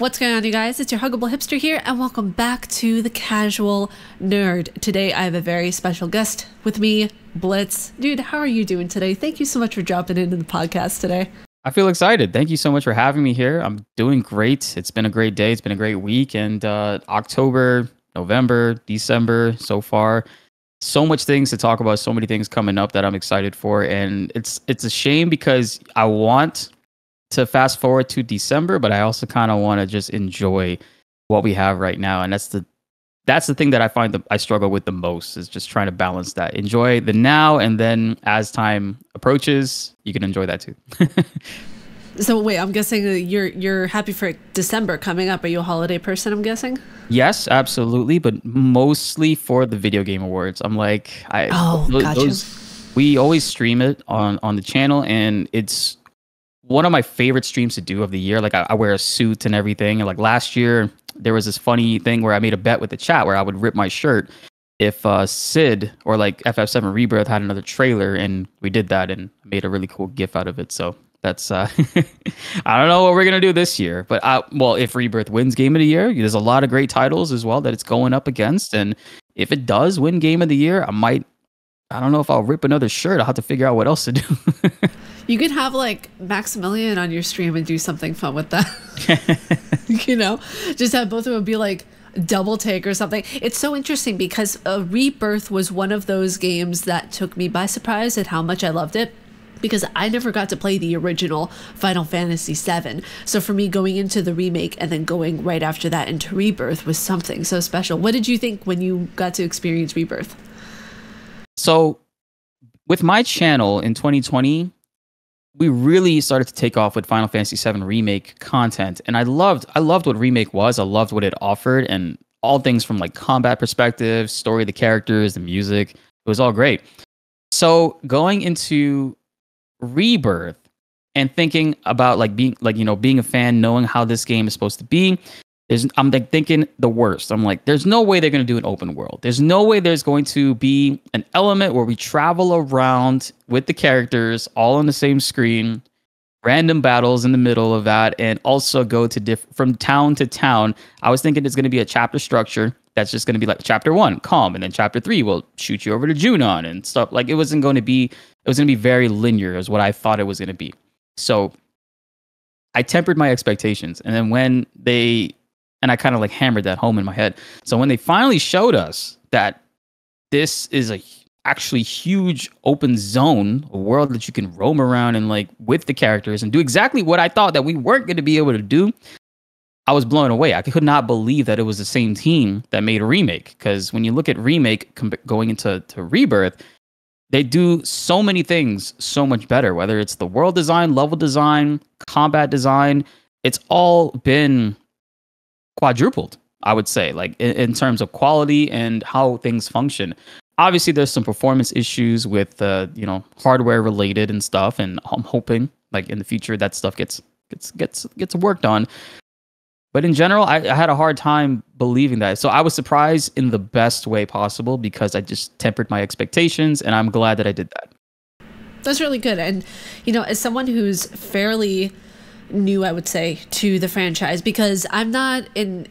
What's going on, you guys? It's your Huggable Hipster here, and welcome back to The Casual Nerd. Today, I have a very special guest with me, Blitz. Dude, how are you doing today? Thank you so much for dropping into the podcast today. I feel excited. Thank you so much for having me here. I'm doing great. It's been a great day. It's been a great week. And October, November, December so far. So much things to talk about. So many things coming up that I'm excited for. And it's a shame because I want to fast forward to December, but I also kind of want to just enjoy what we have right now. And that's the thing that I find that I struggle with the most, is just trying to balance that. Enjoy the now, and then as time approaches, you can enjoy that too. So wait, I'm guessing you're happy for December coming up. Are you a holiday person, I'm guessing? Yes, absolutely, but mostly for the video game awards. I'm like, gotcha. We always stream it on the channel, and it's one of my favorite streams to do of the year. Like I wear a suit and everything. And like last year, there was this funny thing where I made a bet with the chat where I would rip my shirt if Sid or like FF7 Rebirth had another trailer, and we did that and made a really cool GIF out of it. So that's I don't know what we're gonna do this year, but well, if Rebirth wins Game of the Year, there's a lot of great titles as well that it's going up against, and if it does win Game of the Year, I don't know if I'll rip another shirt. I'll have to figure out what else to do. You could have like Maximilian on your stream and do something fun with that. You know, just have both of them be like double take or something. It's so interesting because Rebirth was one of those games that took me by surprise at how much I loved it, because I never got to play the original Final Fantasy VII. So for me, going into the remake and then going right after that into Rebirth was something so special. What did you think when you got to experience Rebirth? So with my channel in 2020, we really started to take off with Final Fantasy VII Remake content. And I loved what Remake was. I loved what it offered, and all things from like combat perspective, story, the characters, the music. It was all great. So going into Rebirth and thinking about like being a fan, knowing how this game is supposed to be, I'm like thinking the worst. I'm like, there's no way they're going to do an open world. There's no way there's going to be an element where we travel around with the characters all on the same screen, random battles in the middle of that, and also go to from town to town. I was thinking it's going to be a chapter structure that's just going to be like chapter 1, calm, and then chapter 3 will shoot you over to Junon and stuff. Like it was going to be very linear is what I thought it was going to be. So I tempered my expectations. And then and I kind of like hammered that home in my head. So when they finally showed us that this is actually huge open zone, a world that you can roam around and like with the characters and do exactly what I thought that we weren't going to be able to do, I was blown away. I could not believe that it was the same team that made a Remake. Because when you look at Remake going into Rebirth, they do so many things so much better, whether it's the world design, level design, combat design. It's all been quadrupled, I would say, like in terms of quality and how things function. Obviously, there's some performance issues with hardware related and stuff, and I'm hoping like in the future that stuff gets worked on. But in general, I had a hard time believing that. So I was surprised in the best way possible because I just tempered my expectations, and I'm glad that I did that. That's really good. And as someone who's fairly new, I would say, to the franchise, because I'm not an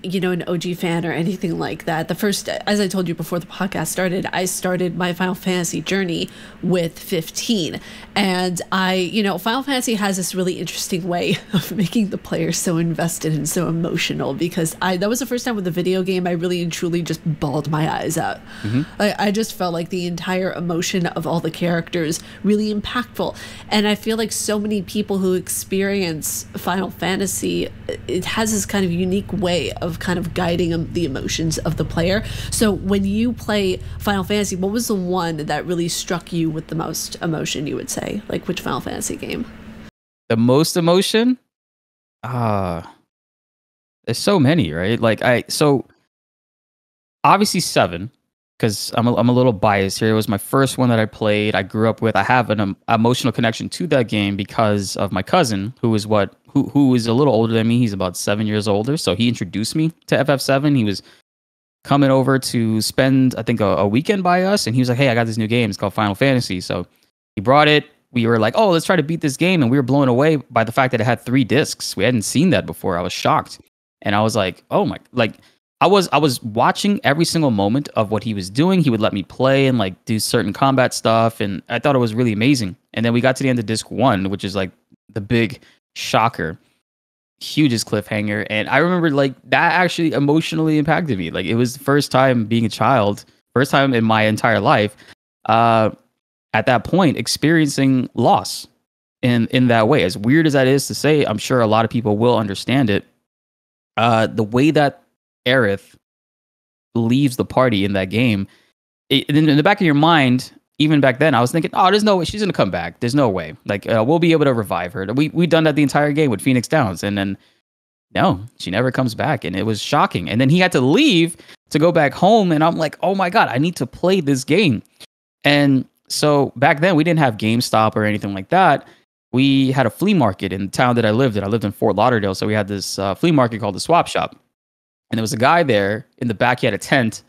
OG fan or anything like that. The first, as I told you before the podcast started, I started my Final Fantasy journey with 15, and Final Fantasy has this really interesting way of making the player so invested and so emotional, because that was the first time with the video game I really and truly just bawled my eyes out. Mm-hmm. I just felt like the entire emotion of all the characters really impactful, and I feel like so many people who experience Final Fantasy, it has this kind of unique way of kind of guiding the emotions of the player. So when you play Final Fantasy, what was the one that really struck you with the most emotion, you would say? Like which Final Fantasy game? The most emotion? There's so many, right? So obviously 7, because I'm a little biased here. It was my first one that I played. I grew up with. I have an emotional connection to that game because of my cousin, who is a little older than me. He's about 7 years older. So he introduced me to FF7. He was coming over to spend, I think, a weekend by us, and he was like, "Hey, I got this new game. It's called Final Fantasy." So he brought it. We were like, "Oh, let's try to beat this game," and we were blown away by the fact that it had 3 discs. We hadn't seen that before. I was shocked. And I was like, oh my, like I was watching every single moment of what he was doing. He would let me play and like do certain combat stuff, and I thought it was really amazing. And then we got to the end of disc 1, which is like the big shocker, hugest cliffhanger. And I remember like that actually emotionally impacted me. Like it was the first time being a child, first time in my entire life, at that point experiencing loss in that way. As weird as that is to say, I'm sure a lot of people will understand it. The way that Aerith leaves the party in that game, in the back of your mind, even back then, I was thinking, oh, there's no way she's gonna come back. There's no way. Like we'll be able to revive her. We done that the entire game with Phoenix Downs, and then no, she never comes back, and it was shocking. And then he had to leave to go back home, and I'm like, oh my god, I need to play this game. And so back then, we didn't have GameStop or anything like that. We had a flea market in the town that I lived in. I lived in Fort Lauderdale, so we had this flea market called the Swap Shop. And there was a guy there in the back. He had a tent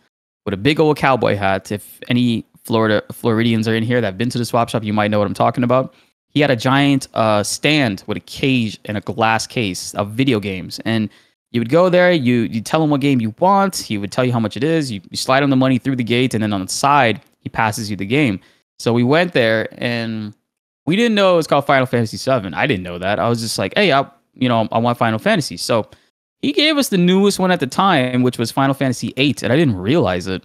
with a big old cowboy hat. If any Floridians are in here that have been to the Swap Shop, you might know what I'm talking about. He had a giant stand with a cage and a glass case of video games. And you would go there, you tell him what game you want. He would tell you how much it is. You slide him the money through the gate, and then on the side, he passes you the game. So we went there, and we didn't know it was called Final Fantasy VII. I didn't know that. I was just like, hey, I want Final Fantasy. So he gave us the newest one at the time, which was Final Fantasy VIII, and I didn't realize it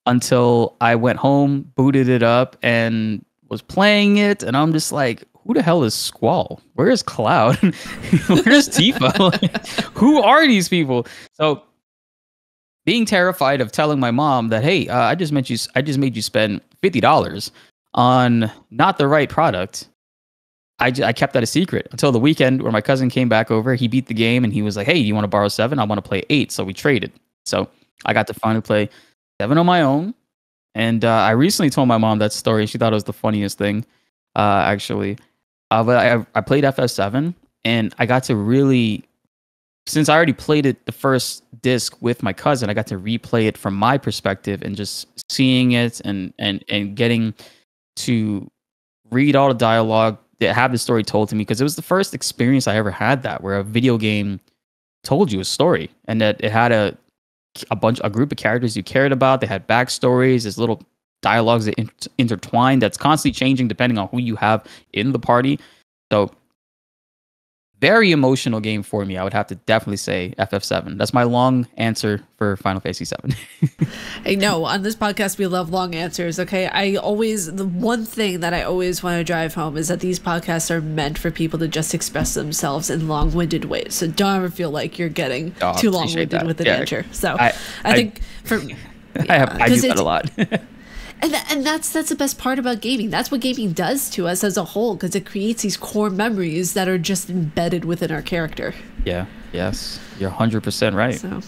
until I went home, booted it up, and was playing it, and I'm just like, who the hell is Squall? Where is Cloud? Where's Tifa? Like, who are these people? So being terrified of telling my mom that, hey, I just made you spend $50 on not the right product. I kept that a secret until the weekend where my cousin came back over. He beat the game and he was like, hey, you want to borrow 7? I want to play 8. So we traded. So I got to finally play 7 on my own. And I recently told my mom that story. She thought it was the funniest thing, actually. But I played FF7, and I got to really, since I already played it the first disc with my cousin, I got to replay it from my perspective and just seeing it and getting to read all the dialogue, have the story told to me, because it was the first experience I ever had that where a video game told you a story, and that it had a group of characters you cared about. They had backstories. There's little dialogues that intertwine that's constantly changing depending on who you have in the party. So very emotional game for me. I would have to definitely say FF7. That's my long answer for Final Fantasy 7. I know on this podcast we love long answers. Okay, the one thing that I always want to drive home is that these podcasts are meant for people to just express themselves in long-winded ways. So don't ever feel like you're getting too long-winded with an answer. So I think for me, I do that a lot. And that's the best part about gaming. That's what gaming does to us as a whole, because it creates these core memories that are just embedded within our character. Yeah. Yes. You're 100% right. So,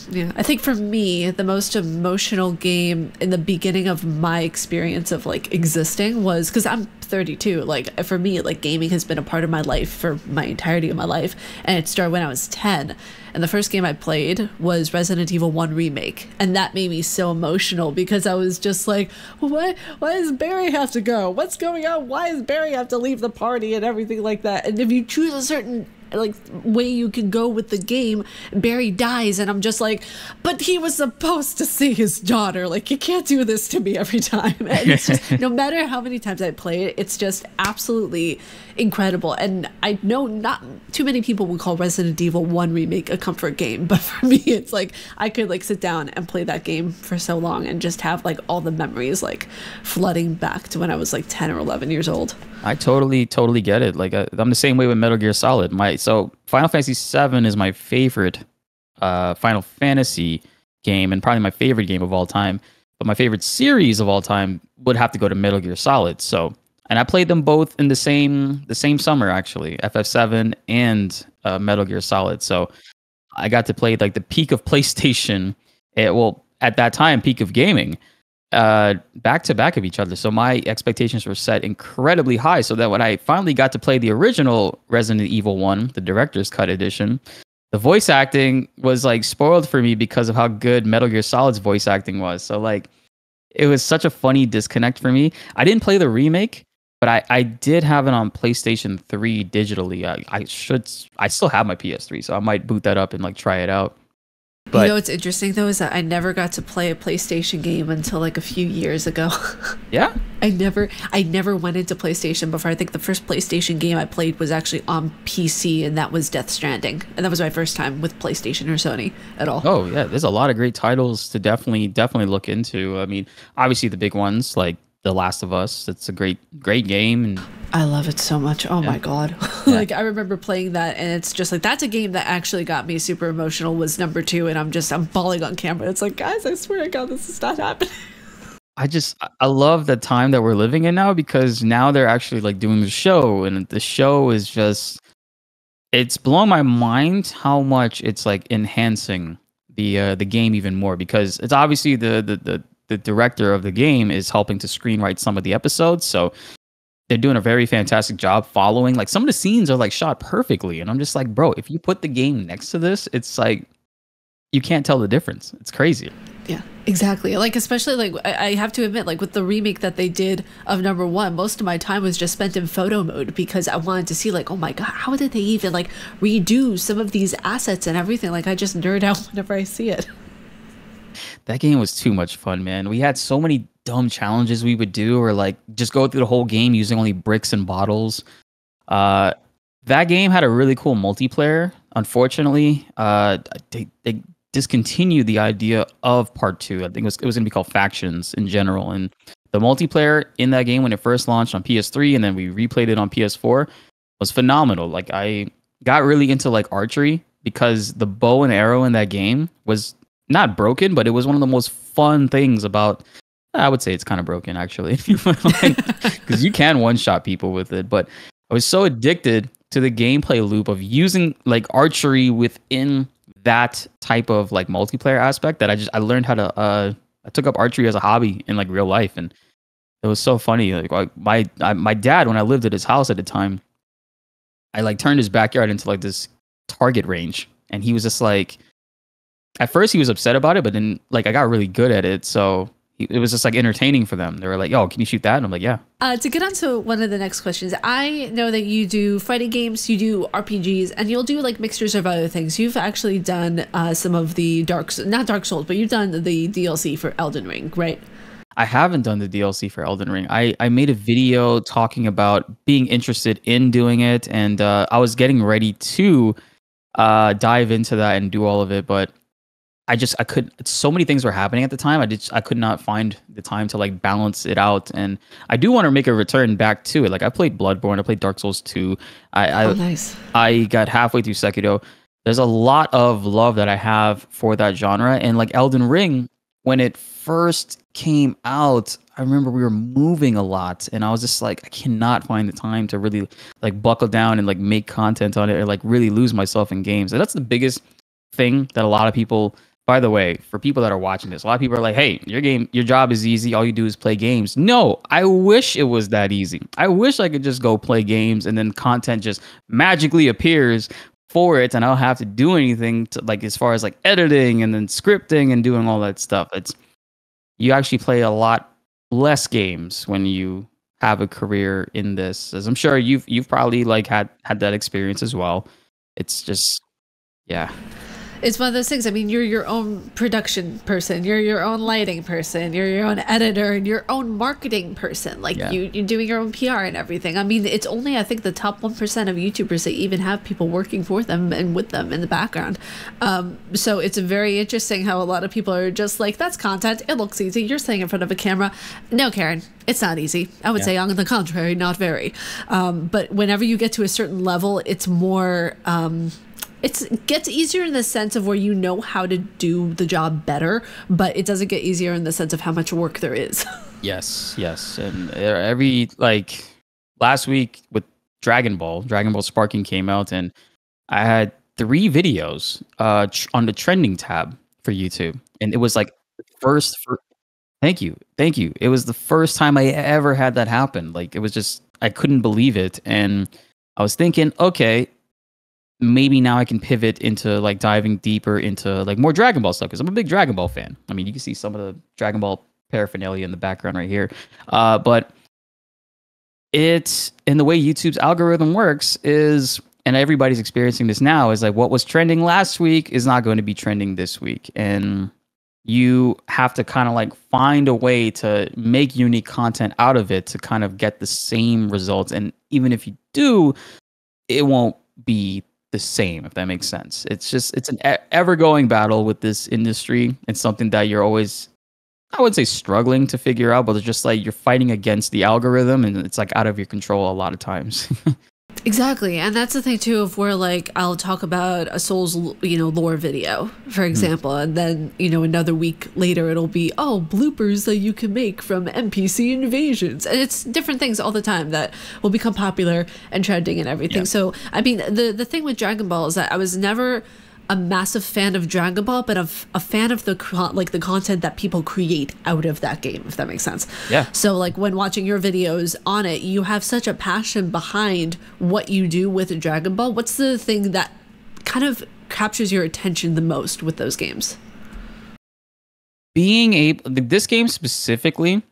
yeah. I think for me, the most emotional game in the beginning of my experience of like existing was, because I'm 32, like for me, like gaming has been a part of my life for my entirety of my life, and it started when I was 10. And the first game I played was Resident Evil 1 Remake. And that made me so emotional because I was just like, why does Barry have to go? What's going on? Why does Barry have to leave the party and everything like that? And if you choose a certain like way you can go with the game, Barry dies, and I'm just like, but he was supposed to see his daughter. Like, you can't do this to me every time. And it's just, no matter how many times I play it, it's just absolutely incredible. And I know not too many people would call Resident Evil 1 Remake a comfort game, but for me, it's like I could like sit down and play that game for so long and just have like all the memories like flooding back to when I was like 10 or 11 years old. I totally get it. Like I'm the same way with Metal Gear Solid. So Final Fantasy VII is my favorite Final Fantasy game, and probably my favorite game of all time. But my favorite series of all time would have to go to Metal Gear Solid. So, and I played them both in the same summer, actually, FF7 and Metal Gear Solid. So I got to play like the peak of PlayStation. At that time, peak of gaming, back to back of each other. So my expectations were set incredibly high, so that when I finally got to play the original Resident Evil 1, the director's cut edition, the voice acting was like spoiled for me because of how good Metal Gear Solid's voice acting was. So like it was such a funny disconnect for me. I didn't play the remake but I did have it on PlayStation 3 digitally. I still have my PS3, so I might boot that up and like try it out. But you know what's interesting though is that I never got to play a PlayStation game until like a few years ago. yeah, I never went into PlayStation before. I think the first PlayStation game I played was actually on PC, and that was Death Stranding, and that was my first time with PlayStation or Sony at all. oh yeah, there's a lot of great titles to definitely look into. I mean, obviously the big ones like The Last of Us. It's a great game, and I love it so much. Oh my god. Yeah. Like I remember playing that, and it's just like that's a game that actually got me super emotional was number 2, and I'm bawling on camera. It's like, guys, I swear to God, this is not happening. I love the time that we're living in now, because now they're actually like doing the show, and the show is just, it's blowing my mind how much it's like enhancing the game even more, because it's obviously the director of the game is helping to screenwrite some of the episodes, so they're doing a very fantastic job following. Like some of the scenes are like shot perfectly, and I'm just like, bro, if you put the game next to this, it's like you can't tell the difference. It's crazy. Yeah, exactly. Like especially like I have to admit, like with the remake that they did of number 1, most of my time was just spent in photo mode because I wanted to see like, oh my god, how did they even like redo some of these assets and everything? Like I just nerd out whenever I see it. That game was too much fun, man. We had so many dumb challenges we would do, or like just go through the whole game using only bricks and bottles. That game had a really cool multiplayer. Unfortunately, they discontinued the idea of part 2. I think it was going to be called Factions in general. And the multiplayer in that game when it first launched on PS3, and then we replayed it on PS4, was phenomenal. Like I got really into like archery, because the bow and arrow in that game was not broken, but it was one of the most fun things about. I would say it's kind of broken actually, because you can one-shot people with it. But I was so addicted to the gameplay loop of using like archery within that type of like multiplayer aspect that I learned how to. I took up archery as a hobby in like real life, and it was so funny. Like my dad, when I lived at his house at the time, I like turned his backyard into like this target range, and he was just like. At first, he was upset about it, but then like I got really good at it, so it was just like entertaining for them. They were like, "Yo, can you shoot that?" And I'm like, "Yeah." To get on to one of the next questions, I know that you do fighting games, you do RPGs, and you'll do like mixtures of other things. You've actually done some of the not Dark Souls, but you've done the DLC for Elden Ring, right? I haven't done the DLC for Elden Ring. I made a video talking about being interested in doing it, and I was getting ready to dive into that and do all of it, but I couldn't. So many things were happening at the time. I could not find the time to like balance it out. And I do want to make a return back to it. Like I played Bloodborne, I played Dark Souls 2. Nice. I got halfway through Sekiro. There's a lot of love that I have for that genre. And like Elden Ring, when it first came out, I remember we were moving a lot, and I was just like, I cannot find the time to really like buckle down and like make content on it, or like really lose myself in games. And that's the biggest thing that a lot of people. By the way, for people that are watching this, a lot of people are like, hey, your job is easy. All you do is play games. No, I wish it was that easy. I wish I could just go play games and then content just magically appears for it, and I don't have to do anything to like as far as like editing and then scripting and doing all that stuff. You actually play a lot less games when you have a career in this. As I'm sure you've probably like had that experience as well. It's just yeah. It's one of those things. I mean, you're your own production person, you're your own lighting person, you're your own editor, and your own marketing person. Like you're doing your own PR and everything. I mean, it's only I think the top 1% of YouTubers that even have people working for them and with them in the background. So it's very interesting how a lot of people are just like, that's content. It looks easy. You're sitting in front of a camera. No, Karen, it's not easy. I would say on the contrary, not very. But whenever you get to a certain level, it's more. It gets easier in the sense of where you know how to do the job better, but it doesn't get easier in the sense of how much work there is. Yes. And every like last week with Dragon Ball Sparking came out, and I had 3 videos on the trending tab for YouTube, and it was like thank you. It was the first time I ever had that happen. Like it was just I couldn't believe it, and I was thinking, okay. Maybe now I can pivot into like diving deeper into like more Dragon Ball stuff, because I'm a big Dragon Ball fan. I mean, you can see some of the Dragon Ball paraphernalia in the background right here. But it's and the way YouTube's algorithm works is, and everybody's experiencing this now, is like what was trending last week is not going to be trending this week. And you have to kind of like find a way to make unique content out of it to kind of get the same results. And even if you do, it won't be the same, if that makes sense. It's an ever going battle with this industry. It's something that you're always, I wouldn't say struggling to figure out, but it's just like you're fighting against the algorithm and it's like out of your control a lot of times. Exactly. And that's the thing too, of where like I'll talk about a Souls, lore video, for example, and then, another week later it'll be, bloopers that you can make from NPC invasions. And it's different things all the time that will become popular and trending and everything. Yeah. So, I mean, the thing with Dragon Ball is that I was never a massive fan of Dragon Ball, but of a fan of the content that people create out of that game, if that makes sense. Yeah. So like when watching your videos on it, you have such a passion behind what you do with Dragon Ball. What's the thing that kind of captures your attention the most with those games? Being able, this game specifically,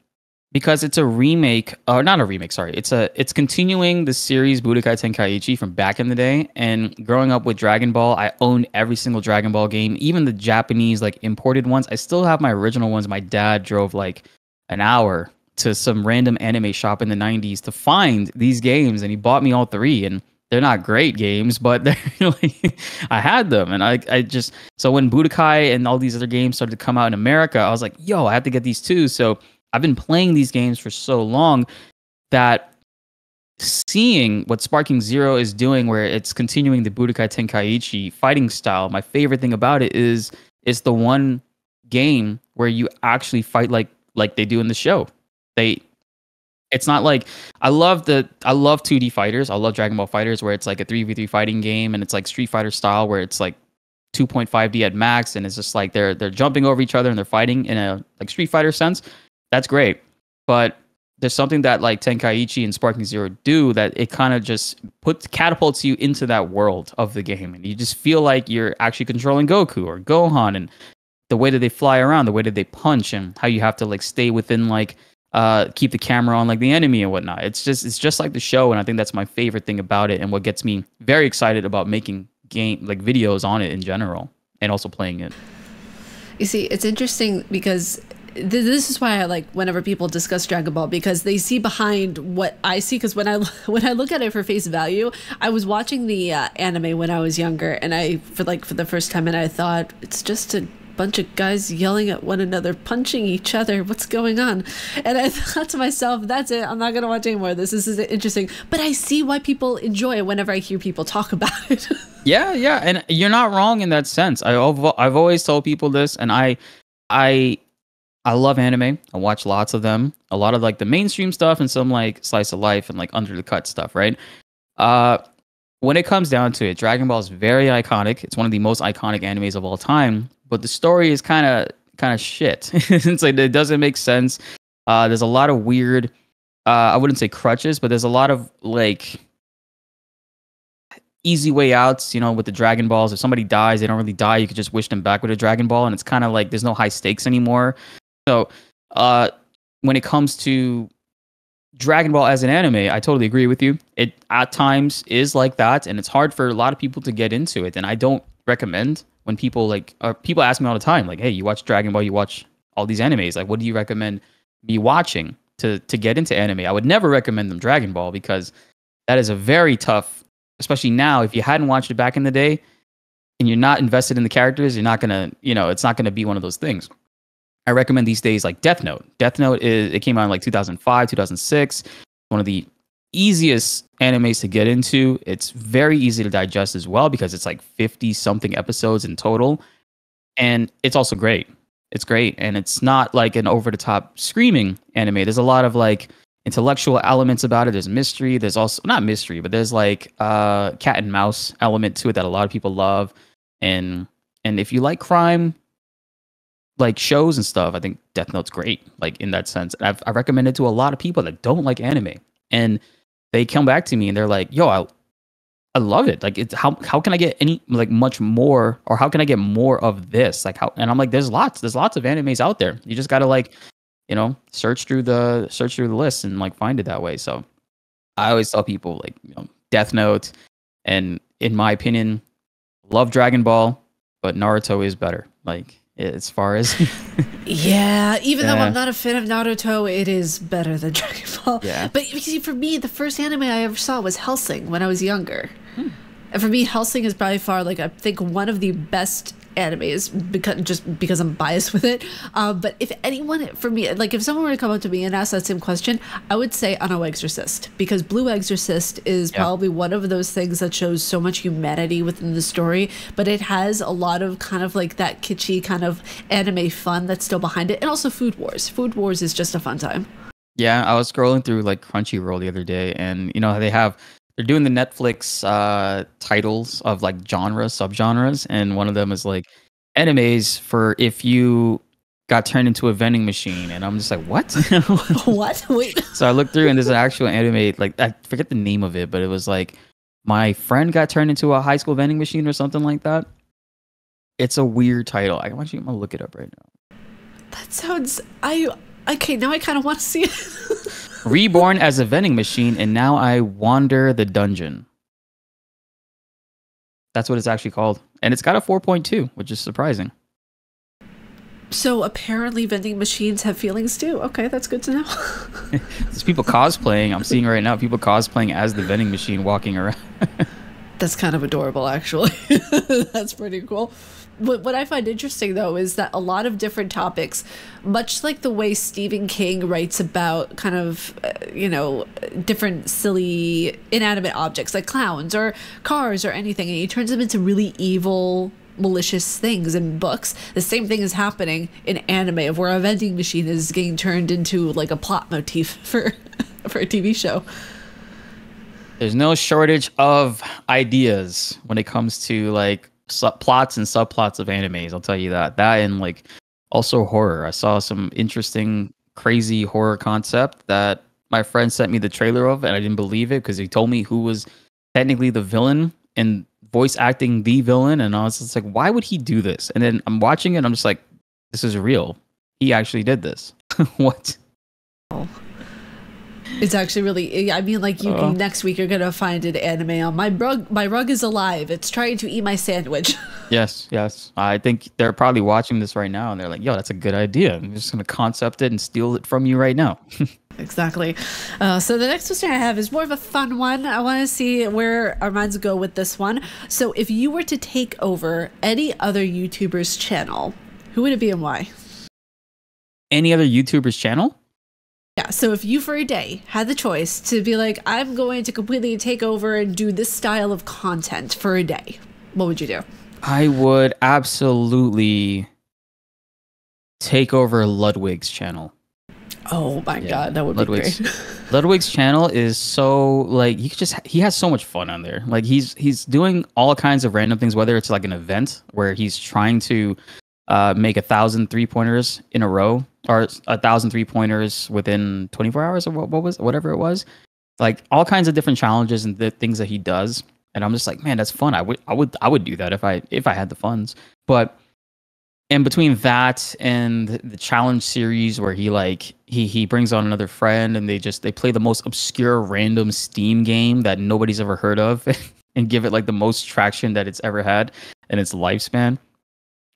because it's a remake, or not a remake, sorry. It's continuing the series Budokai Tenkaichi from back in the day. And growing up with Dragon Ball, I owned every single Dragon Ball game, even the Japanese like imported ones. I still have my original ones. My dad drove like an hour to some random anime shop in the 90s to find these games, and he bought me all three. And they're not great games, but they're like, I had them. And I just, so when Budokai and all these other games started to come out in America, I was like, yo, I have to get these too. So I've been playing these games for so long that seeing what Sparking Zero is doing, where it's continuing the Budokai Tenkaichi fighting style, my favorite thing about it is it's the one game where you actually fight like they do in the show. It's not like, I love 2D fighters. I love Dragon Ball Fighters, where it's like a 3v3 fighting game, and it's like Street Fighter style, where it's like 2.5D at max, and it's just like they're jumping over each other and they're fighting in a like Street Fighter sense. That's great, but there's something that like Tenkaichi and Sparking Zero do that it kind of just catapults you into that world of the game, and you just feel like you're actually controlling Goku or Gohan, and the way that they fly around, the way that they punch, and how you have to like stay within like keep the camera on like the enemy and whatnot. It's just like the show, and I think that's my favorite thing about it, and what gets me very excited about making videos on it in general, and also playing it. You see, it's interesting because this is why I like whenever people discuss Dragon Ball, because they see behind what I see. Because when I look at it for face value, I was watching the anime when I was younger, and for the first time, and I thought it's just a bunch of guys yelling at one another, punching each other. What's going on? And I thought to myself, that's it. I'm not gonna watch any more of this. This is interesting, but I see why people enjoy it whenever I hear people talk about it. Yeah, and you're not wrong in that sense. I've always told people this, and I love anime. I watch lots of them. A lot of like the mainstream stuff and some like slice of life and like under the cut stuff, right? When it comes down to it, Dragon Ball is very iconic. It's one of the most iconic animes of all time, but the story is kind of shit. It's like it doesn't make sense. There's a lot of weird, I wouldn't say crutches, but there's a lot of like easy way outs, with the Dragon Balls. If somebody dies, they don't really die. You could just wish them back with a Dragon Ball, and it's kind of like there's no high stakes anymore. So when it comes to Dragon Ball as an anime, I totally agree with you. It at times is like that, and it's hard for a lot of people to get into it. And I don't recommend when people people ask me all the time, like, hey, you watch Dragon Ball, you watch all these animes, like what do you recommend me watching to get into anime? I would never recommend them Dragon Ball, because that is a very tough, especially now, if you hadn't watched it back in the day and you're not invested in the characters, you're not gonna, it's not gonna be one of those things. I recommend these days like Death Note. Death Note it came out in like 2005, 2006. One of the easiest animes to get into. It's very easy to digest as well, because it's like 50 something episodes in total. And it's also great. It's great. And it's not like an over the top screaming anime. There's a lot of like intellectual elements about it. There's mystery. There's also not mystery, but there's like cat and mouse element to it that a lot of people love. And if you like crime, like shows and stuff, I think Death Note's great, like in that sense. I recommend it to a lot of people that don't like anime, and they come back to me and they're like, yo, I love it. Like, it's how can I get any like much more, or how can I get more of this? Like how? And I'm like, there's lots of animes out there. You just gotta like, search through the list and like find it that way. So I always tell people like, Death Note, and in my opinion, love Dragon Ball, but Naruto is better. Like as far as yeah, even though I'm not a fan of Naruto, it is better than Dragon Ball. Yeah. But you see, for me, the first anime I ever saw was Hellsing when I was younger. And for me, Hellsing is by far, like, I think one of the best animes, because I'm biased with it. But if anyone, for me, like, if someone were to come up to me and ask that same question, I would say Uno Exorcist, because Blue Exorcist is probably one of those things that shows so much humanity within the story, but it has a lot of kind of like that kitschy kind of anime fun that's still behind it. And also Food Wars. Food Wars is just a fun time. Yeah, I was scrolling through like Crunchyroll the other day, and they're doing the Netflix titles of like subgenres, and one of them is like animes for if you got turned into a vending machine, and I'm just like, what? What? Wait. So I looked through, and there's an actual anime, like I forget the name of it, but it was like my friend got turned into a high school vending machine or something like that. It's a weird title. I'm gonna look it up right now. That sounds. Okay, now I kind of want to see it. Reborn as a vending machine, and now I wander the dungeon. That's what it's actually called. And it's got a 4.2, which is surprising. So apparently vending machines have feelings too. Okay, that's good to know. There's people cosplaying. I'm seeing right now people cosplaying as the vending machine walking around. That's kind of adorable, actually. That's pretty cool. What I find interesting, though, is that a lot of different topics, much like the way Stephen King writes about kind of, different silly inanimate objects like clowns or cars or anything, and he turns them into really evil, malicious things in books. The same thing is happening in anime, of where a vending machine is getting turned into like a plot motif for a TV show. There's no shortage of ideas when it comes to like plots and subplots of animes. I'll tell you that. That and like also horror. I saw some interesting, crazy horror concept that my friend sent me the trailer of, and I didn't believe it because he told me who was technically the villain and voice acting the villain, and I was just like, why would he do this? And then I'm watching it, and I'm just like, this is real. He actually did this. What? Oh. It's actually really, I mean, like, next week you're gonna find an anime on my rug is alive. It's trying to eat my sandwich. Yes. I think they're probably watching this right now, and they're like, yo, that's a good idea. I'm just gonna concept it and steal it from you right now. Exactly. So the next question I have is more of a fun one. I want to see where our minds go with this one. So if you were to take over any other YouTuber's channel, who would it be and why? Any other YouTuber's channel? Yeah, so if you for a day had the choice to be like, I'm going to completely take over and do this style of content for a day, what would you do? I would absolutely take over Ludwig's channel. Oh my God, that would be great. Ludwig's channel is so like he has so much fun on there. Like he's doing all kinds of random things, whether it's like an event where he's trying to make 1,000 3-pointers in a row, or 1,000 3-pointers within 24 hours, or whatever it was. Like all kinds of different challenges and the things that he does. And I'm just like, man, that's fun. I would do that if I had the funds. But in between that and the challenge series where he brings on another friend and they play the most obscure random Steam game that nobody's ever heard of and give it like the most traction that it's ever had in its lifespan.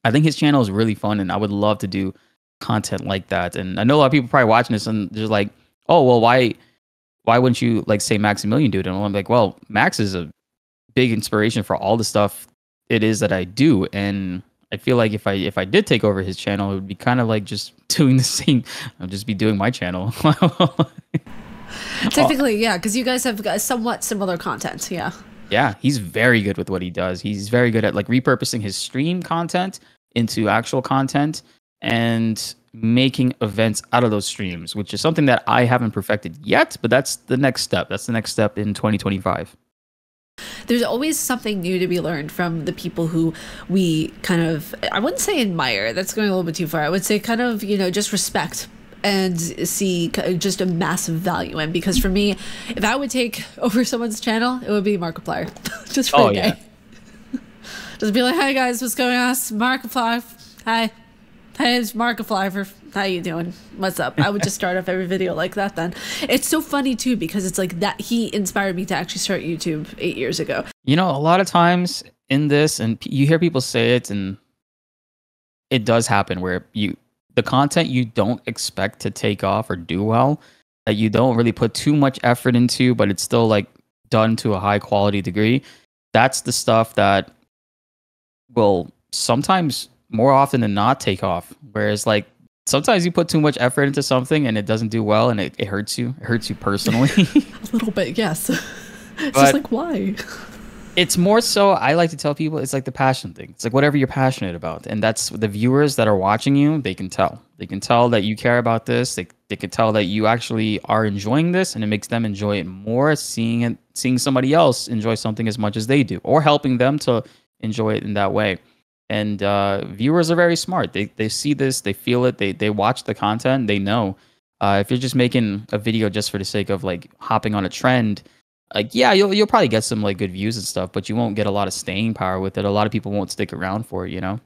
I think his channel is really fun, and I would love to do content like that. And I know a lot of people probably watching this and they're like, oh, well, why wouldn't you like say Maximilian do it? And I'm like, well, Max is a big inspiration for all the stuff it is that I do. And I feel like if I did take over his channel, it would be kind of like just doing the same. I'll just be doing my channel. Technically, yeah, because you guys have got somewhat similar content. Yeah. Yeah, he's very good with what he does. He's very good at like repurposing his stream content into actual content and making events out of those streams, which is something that I haven't perfected yet, but that's the next step. That's the next step in 2025. There's always something new to be learned from the people who we kind of, I wouldn't say admire, that's going a little bit too far. I would say kind of, just respect and see just a massive value in. Because for me, if I would take over someone's channel, it would be Markiplier. Just for a day. Just be like, hi guys, what's going on? It's Markiplier. Hi. Hey, it's Markiplier. How you doing? What's up? I would just start off every video like that then. It's so funny too because it's like that he inspired me to actually start YouTube 8 years ago. You know, a lot of times in this, and you hear people say it, and it does happen where the content you don't expect to take off or do well, that you don't really put too much effort into, but it's still like done to a high quality degree. That's the stuff that will sometimes, more often than not, take off. Whereas like sometimes you put too much effort into something and it doesn't do well, and it hurts you. It hurts you personally. A little bit, yes. It's just like, why? It's more so, I like to tell people, it's like the passion thing. It's like whatever you're passionate about. And that's the viewers that are watching you, they can tell. They can tell that you care about this. They can tell that you actually are enjoying this, and it makes them enjoy it more, seeing somebody else enjoy something as much as they do, or helping them to enjoy it in that way. And viewers are very smart. They see this, they feel it, they watch the content, they know. If you're just making a video just for the sake of like hopping on a trend, like, yeah, you'll probably get some like good views and stuff, but you won't get a lot of staying power with it. A lot of people won't stick around for it, you know?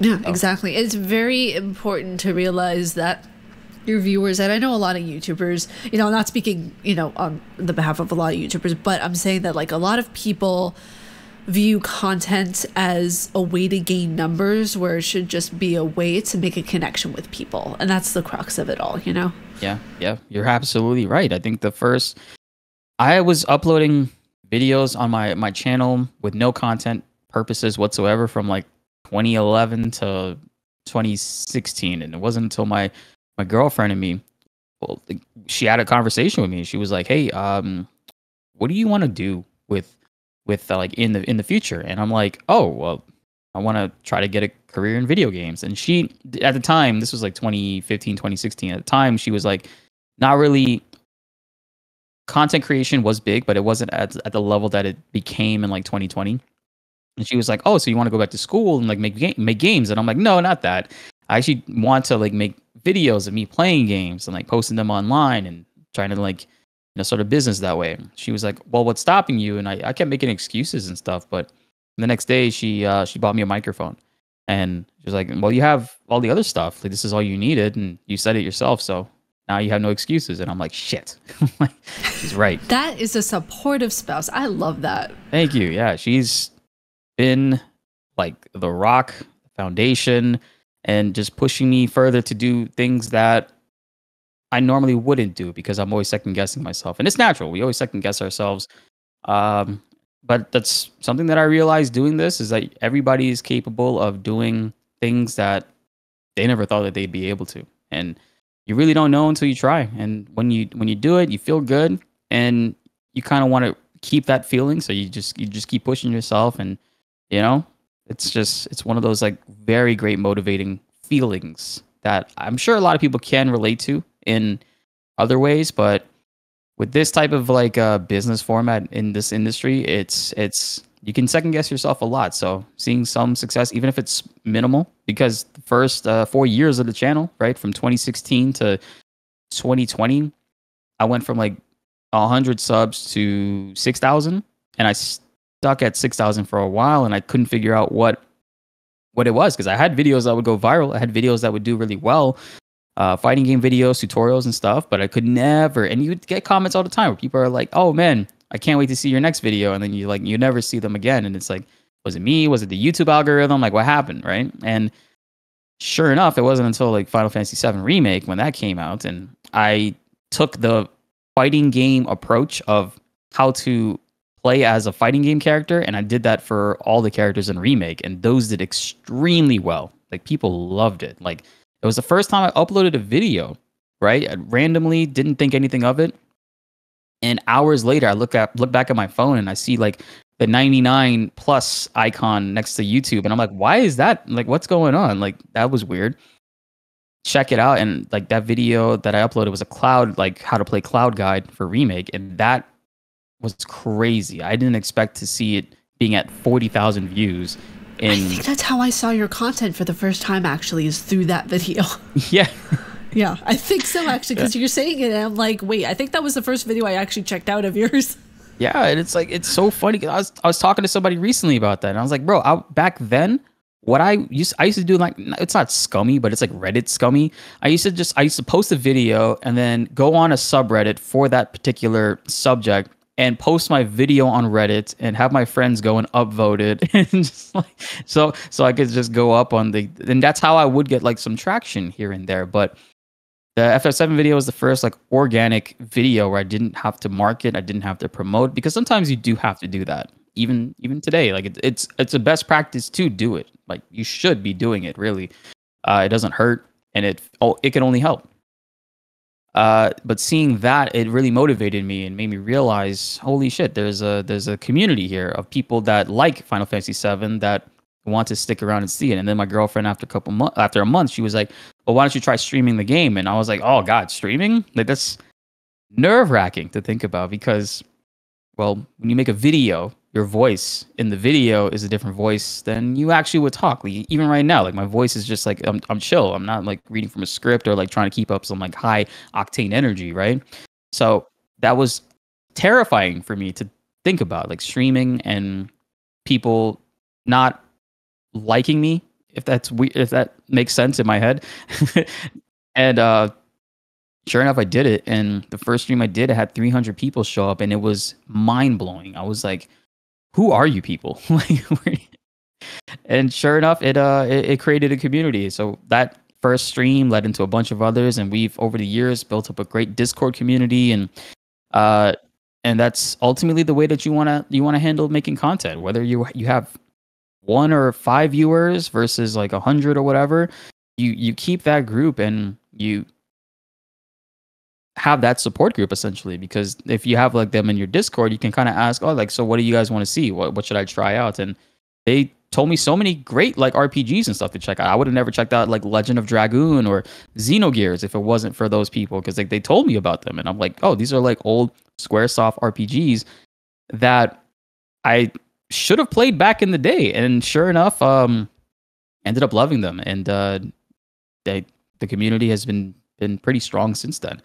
Yeah, exactly. It's very important to realize that your viewers, and I know a lot of YouTubers, you know, I'm not speaking, you know, on the behalf of a lot of YouTubers, but I'm saying that like a lot of people view content as a way to gain numbers, where it should just be a way to make a connection with people. And that's the crux of it all, you know? Yeah, you're absolutely right. I think I was uploading videos on my channel with no content purposes whatsoever from like 2011 to 2016. And it wasn't until my girlfriend and me, well, she had a conversation with me. She was like, hey, what do you want to do with like in the future? And I'm like, oh, well, I want to try to get a career in video games. And she, at the time, this was like 2015, 2016. At the time, she was like, not really. Content creation was big, but it wasn't at the level that it became in like 2020. And she was like, oh, so you want to go back to school and like make games? And I'm like, no, not that. I actually want to like make videos of me playing games and like posting them online and trying to like, you know, sort of business that way. She was like, well, what's stopping you? And I kept making excuses and stuff. But the next day she bought me a microphone, and she was like, well, you have all the other stuff. Like, this is all you needed, and you said it yourself. So now you have no excuses. And I'm like, shit. She's right. That is a supportive spouse. I love that. Thank you. Yeah, she's been like the rock, foundation, and just pushing me further to do things that I normally wouldn't do, because I'm always second guessing myself. And it's natural. We always second guess ourselves. But that's something that I realized doing this, is that everybody is capable of doing things that they never thought that they'd be able to. And you really don't know until you try. And when you do it, you feel good, and you kind of want to keep that feeling. So you just keep pushing yourself, and you know, it's one of those like very great motivating feelings that I'm sure a lot of people can relate to in other ways. But with this type of like business format in this industry, it's you can second guess yourself a lot. So seeing some success, even if it's minimal, because the first 4 years of the channel, right, from 2016 to 2020, I went from like 100 subs to 6,000, and I stuck at 6,000 for a while, and I couldn't figure out what it was, because I had videos that would go viral. I had videos that would do really well, fighting game videos, tutorials and stuff, but I could never, and you would get comments all the time where people are like, oh man, I can't wait to see your next video. And then you never see them again. And it's like, was it me? Was it the YouTube algorithm? Like, what happened, right? And sure enough, it wasn't until like Final Fantasy VII Remake, when that came out, and I took the fighting game approach of how to play as a fighting game character, and I did that for all the characters in Remake, and those did extremely well. Like, people loved it. Like, it was the first time I uploaded a video, right? I randomly didn't think anything of it. And hours later, I look back at my phone, and I see like the 99 plus icon next to YouTube. And I'm like, why is that? Like, what's going on? Like, that was weird. Check it out. And like, that video that I uploaded was a cloud, like how to play cloud guide for Remake. And that was crazy. I didn't expect to see it being at 40,000 views. I think that's how I saw your content for the first time, actually, is through that video. Yeah. Yeah, I think so, actually, because you're saying it, and I'm like, wait, I think that was the first video I actually checked out of yours. Yeah, and it's like, it's so funny. I was talking to somebody recently about that, and I was like, bro, back then, what I used to do, like, it's not scummy, but it's like Reddit scummy. I used to post a video and then go on a subreddit for that particular subject and post my video on Reddit and have my friends go and upvote it and just like so I could just go up on and that's how I would get like some traction here and there. But the FF7 video was the first like organic video where I didn't have to market, I didn't have to promote, because sometimes you do have to do that. Even today, like it's a best practice to do it. Like you should be doing it, really. It doesn't hurt, and it can only help. But seeing that, it really motivated me and made me realize, holy shit, there's a community here of people that like Final Fantasy VII that want to stick around and see it. And then my girlfriend, after a month, she was like, well, why don't you try streaming the game? And I was like, oh god, streaming? Like, that's nerve-wracking to think about, because, well, when you make a video, your voice in the video is a different voice than you actually would talk. Like, even right now, like my voice is just like, I'm chill. I'm not like reading from a script or like trying to keep up some like high octane energy, right? So that was terrifying for me to think about, like streaming and people not liking me, if that makes sense in my head. And sure enough, I did it. And the first stream I did, I had 300 people show up, and it was mind blowing. I was like, who are you people? And sure enough, it created a community. So that first stream led into a bunch of others, and we've over the years built up a great Discord community, and that's ultimately the way that you want to handle making content. Whether you have 1 or 5 viewers versus like 100 or whatever, you keep that group and you have that support group, essentially, because if you have like them in your Discord, you can kind of ask, oh, like, so what do you guys want to see? What should I try out? And they told me so many great like RPGs and stuff to check out. I would have never checked out like Legend of Dragoon or Xenogears if it wasn't for those people, because like they told me about them, and I'm like, oh, these are like old Squaresoft RPGs that I should have played back in the day. And sure enough, ended up loving them, and the community has been pretty strong since then.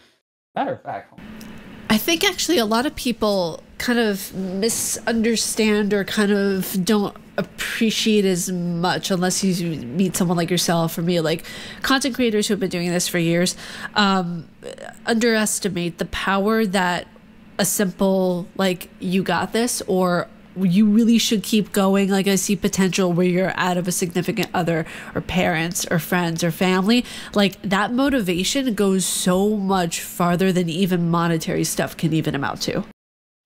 Matter of fact, I think actually a lot of people kind of misunderstand or kind of don't appreciate as much, unless you meet someone like yourself or me, like content creators who have been doing this for years, underestimate the power that a simple like "you got this" or "you really should keep going," like I see potential where you're out of a significant other or parents or friends or family, like that motivation goes so much farther than even monetary stuff can even amount to.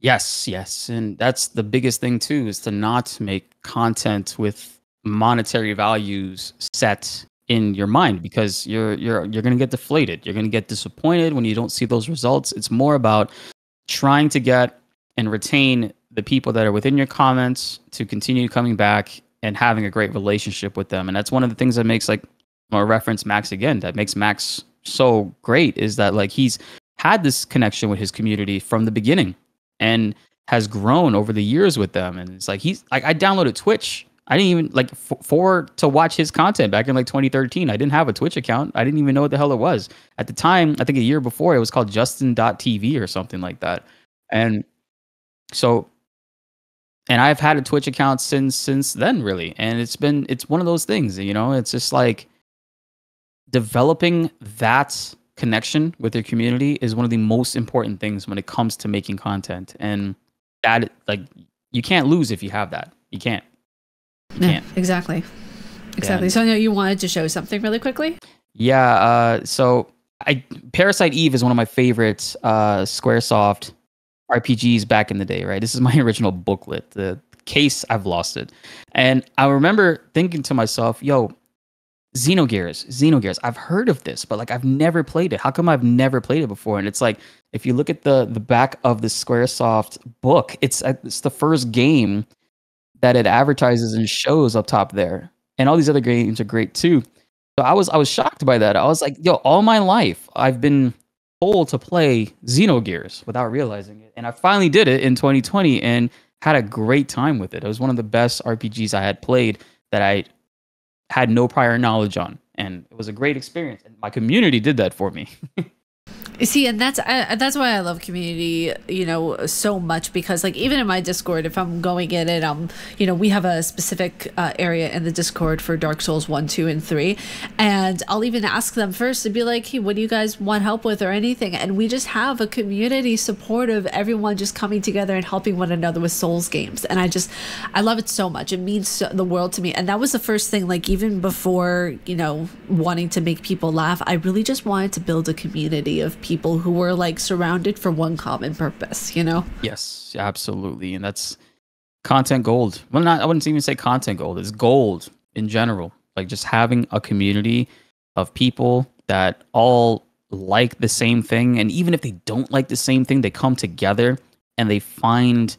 yes, and that's the biggest thing too, is to not make content with monetary values set in your mind, because you're gonna get deflated. You're gonna get disappointed when you don't see those results. It's more about trying to get and retain the people that are within your comments to continue coming back and having a great relationship with them. And that's one of the things that makes, like, or reference Max again, that makes Max so great, is that like he's had this connection with his community from the beginning and has grown over the years with them. And it's like, he's like, I downloaded Twitch. I didn't even like to watch his content back in like 2013. I didn't have a Twitch account. I didn't even know what the hell it was at the time. I think a year before, it was called Justin.tv or something like that. And so, and I've had a Twitch account since then, really. And it's one of those things, you know, it's just like developing that connection with your community is one of the most important things when it comes to making content. And that, like, you can't lose if you have that. You can't. Yeah, exactly. Yeah. So I know you wanted to show something really quickly. Yeah. So Parasite Eve is one of my favorite Squaresoft RPGs back in the day, right? This is my original booklet. The case, I've lost it. And I remember thinking to myself, yo, Xenogears, I've heard of this, but like I've never played it. How come I've never played it before? And it's like, if you look at the back of the Squaresoft book, it's the first game that it advertises and shows up top there. And all these other games are great too. So I was shocked by that. I was like, yo, all my life I've been told to play Xenogears without realizing it. And I finally did it in 2020 and had a great time with it. It was one of the best RPGs I had played that I had no prior knowledge on. And it was a great experience. And my community did that for me. See, and that's why I love community, you know, so much, because like even in my Discord, if I'm going in it, you know, we have a specific area in the Discord for Dark Souls 1, 2, and 3, and I'll even ask them first to be like, hey, what do you guys want help with or anything? And we just have a community support of everyone just coming together and helping one another with Souls games, and I love it so much. It means the world to me, and that was the first thing. Like even before, you know, wanting to make people laugh, I really just wanted to build a community of people who were like surrounded for one common purpose, you know? Yes, absolutely. And that's content gold. Well, not, I wouldn't even say content gold. It's gold in general. Like just having a community of people that all like the same thing. And even if they don't like the same thing, they come together and they find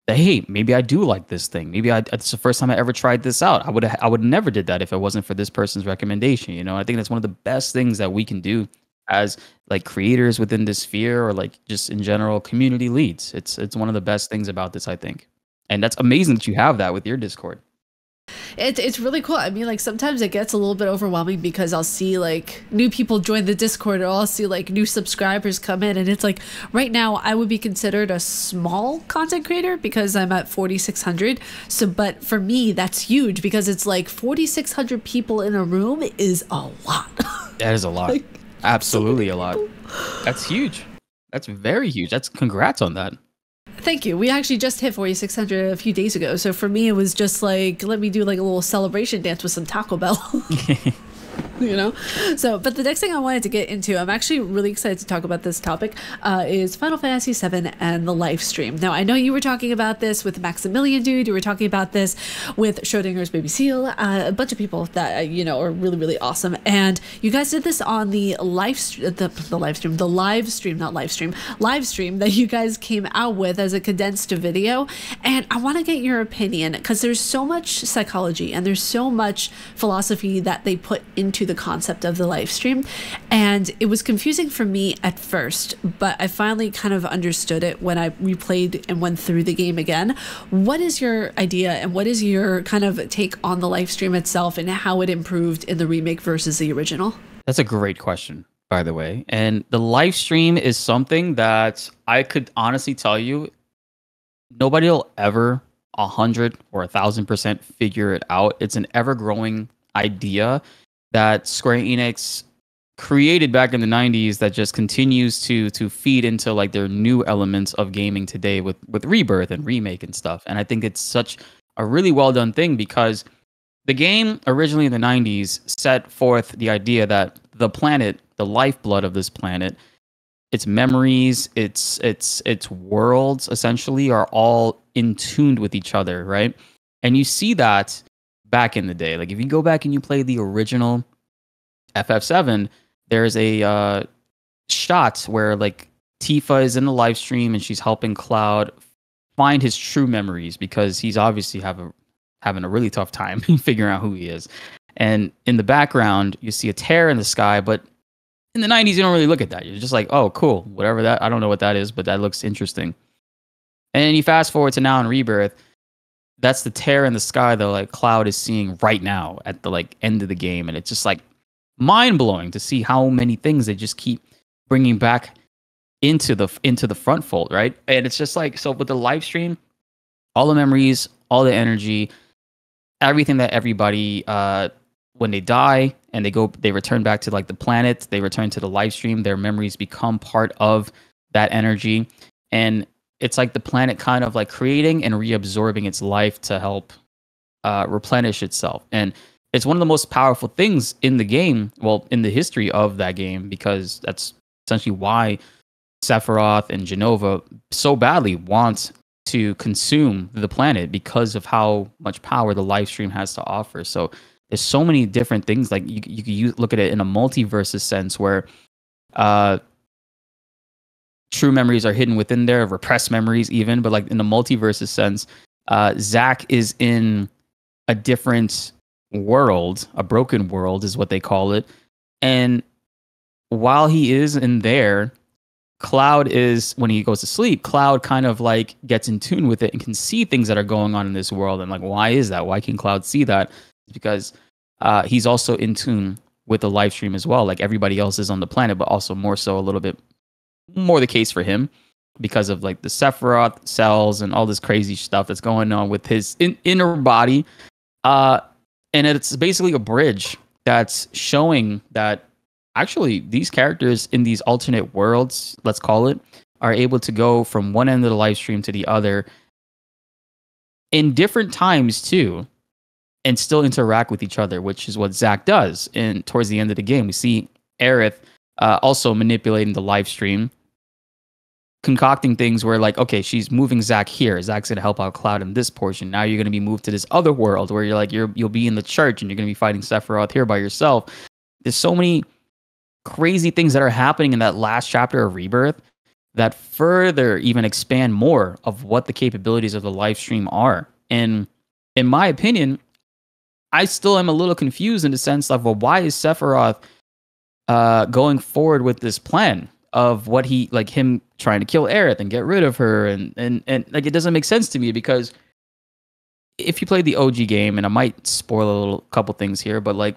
that, hey, maybe I do like this thing. Maybe it's the first time I ever tried this out. I would never did that if it wasn't for this person's recommendation. You know, I think that's one of the best things that we can do as like creators within this sphere, or like just in general community leads. It's one of the best things about this, I think. And that's amazing that you have that with your Discord. It's really cool. I mean, like sometimes it gets a little bit overwhelming because I'll see like new people join the Discord, or I'll see like new subscribers come in, and it's like right now I would be considered a small content creator because I'm at 4,600. So, but for me that's huge because it's like 4,600 people in a room is a lot. That is a lot. Like, absolutely a lot. That's huge. That's very huge. That's congrats on that. Thank you. We actually just hit 4,600 a few days ago. So for me, it was just like, let me do like a little celebration dance with some Taco Bell. You know? So, but the next thing I wanted to get into, I'm actually really excited to talk about this topic, is Final Fantasy VII and the live stream. Now, I know you were talking about this with Maximilian Dude. You were talking about this with Schrodinger's Baby Seal, a bunch of people that, you know, are really, really awesome. And you guys did this on the live stream that you guys came out with as a condensed video. And I want to get your opinion because there's so much psychology and there's so much philosophy that they put into the concept of the live stream, and it was confusing for me at first, but I finally kind of understood it when I replayed and went through the game again. What is your idea and what is your kind of take on the live stream itself and how it improved in the remake versus the original? That's a great question, by the way. And the live stream is something that I could honestly tell you nobody will ever 100 or 1,000% figure it out. It's an ever-growing idea that Square Enix created back in the 90s that just continues to feed into like their new elements of gaming today with Rebirth and Remake and stuff. And I think it's such a really well done thing because the game originally in the 90s set forth the idea that the planet, the lifeblood of this planet, its memories, its worlds essentially are all in tuned with each other, right? And you see that back in the day. Like if you go back and you play the original FF7, there's a shot where like Tifa is in the live stream and she's helping Cloud find his true memories because he's obviously having a really tough time figuring out who he is. And in the background, you see a tear in the sky, but in the 90s, you don't really look at that. You're just like, oh, cool, whatever that, I don't know what that is, but that looks interesting. And you fast forward to now in Rebirth, that's the tear in the sky that like Cloud is seeing right now at the like end of the game, and it's just like mind blowing to see how many things they just keep bringing back into the front fold, right? And it's just like, so with the live stream, all the memories, all the energy, everything that everybody when they die and they return back to like the planet, they return to the live stream, their memories become part of that energy, and it's like the planet kind of like creating and reabsorbing its life to help replenish itself. And it's one of the most powerful things in the game, well, in the history of that game, because that's essentially why Sephiroth and Jenova so badly want to consume the planet, because of how much power the live stream has to offer. So there's so many different things. Like you could look at it in a multiverse sense where true memories are hidden within there, repressed memories even, but like in the multiverse sense, Zack is in a different world, a broken world is what they call it. And while he is in there, Cloud is, when he goes to sleep, Cloud kind of like gets in tune with it and can see things that are going on in this world. And like, why is that? Why can Cloud see that? It's because he's also in tune with the live stream as well. Like everybody else is on the planet, but also more so a little bit more the case for him because of like the Sephiroth cells and all this crazy stuff that's going on with his inner body. And it's basically a bridge that's showing that actually these characters in these alternate worlds, let's call it, are able to go from one end of the live stream to the other in different times too, and still interact with each other, which is what Zack does. And towards the end of the game, we see Aerith also manipulating the live stream, concocting things where like, okay, she's moving Zack here. Zack's gonna help out Cloud in this portion. Now you're gonna be moved to this other world where you're like you'll be in the church and you're gonna be fighting Sephiroth here by yourself. There's so many crazy things that are happening in that last chapter of Rebirth that further even expand more of what the capabilities of the live stream are. And in my opinion, I still am a little confused in the sense of, well, why is Sephiroth going forward with this plan of what he, like him trying to kill Aerith and get rid of her, and like it doesn't make sense to me, because if you played the OG game, and I might spoil a little couple things here, but like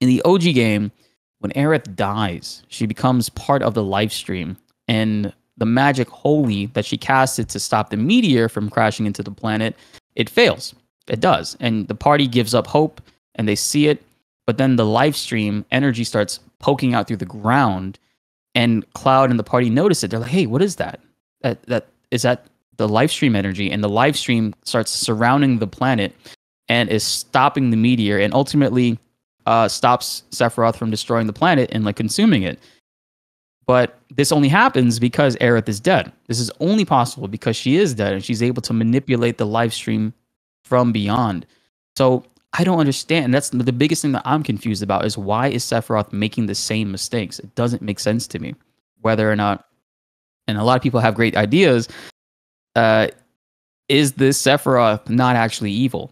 in the OG game, when Aerith dies, she becomes part of the live stream, and the magic holy that she casted to stop the meteor from crashing into the planet, it fails. It does. And the party gives up hope and they see it, but then the live stream energy starts poking out through the ground, and Cloud and the party notice it. They're like, hey, what is that? Is that the live stream energy? And the live stream starts surrounding the planet and is stopping the meteor, and ultimately stops Sephiroth from destroying the planet and like consuming it. But this only happens because Aerith is dead. This is only possible because she is dead, and she's able to manipulate the live stream from beyond. So I don't understand. And that's the biggest thing that I'm confused about, is why is Sephiroth making the same mistakes? It doesn't make sense to me. Whether or not, and a lot of people have great ideas, is this Sephiroth not actually evil?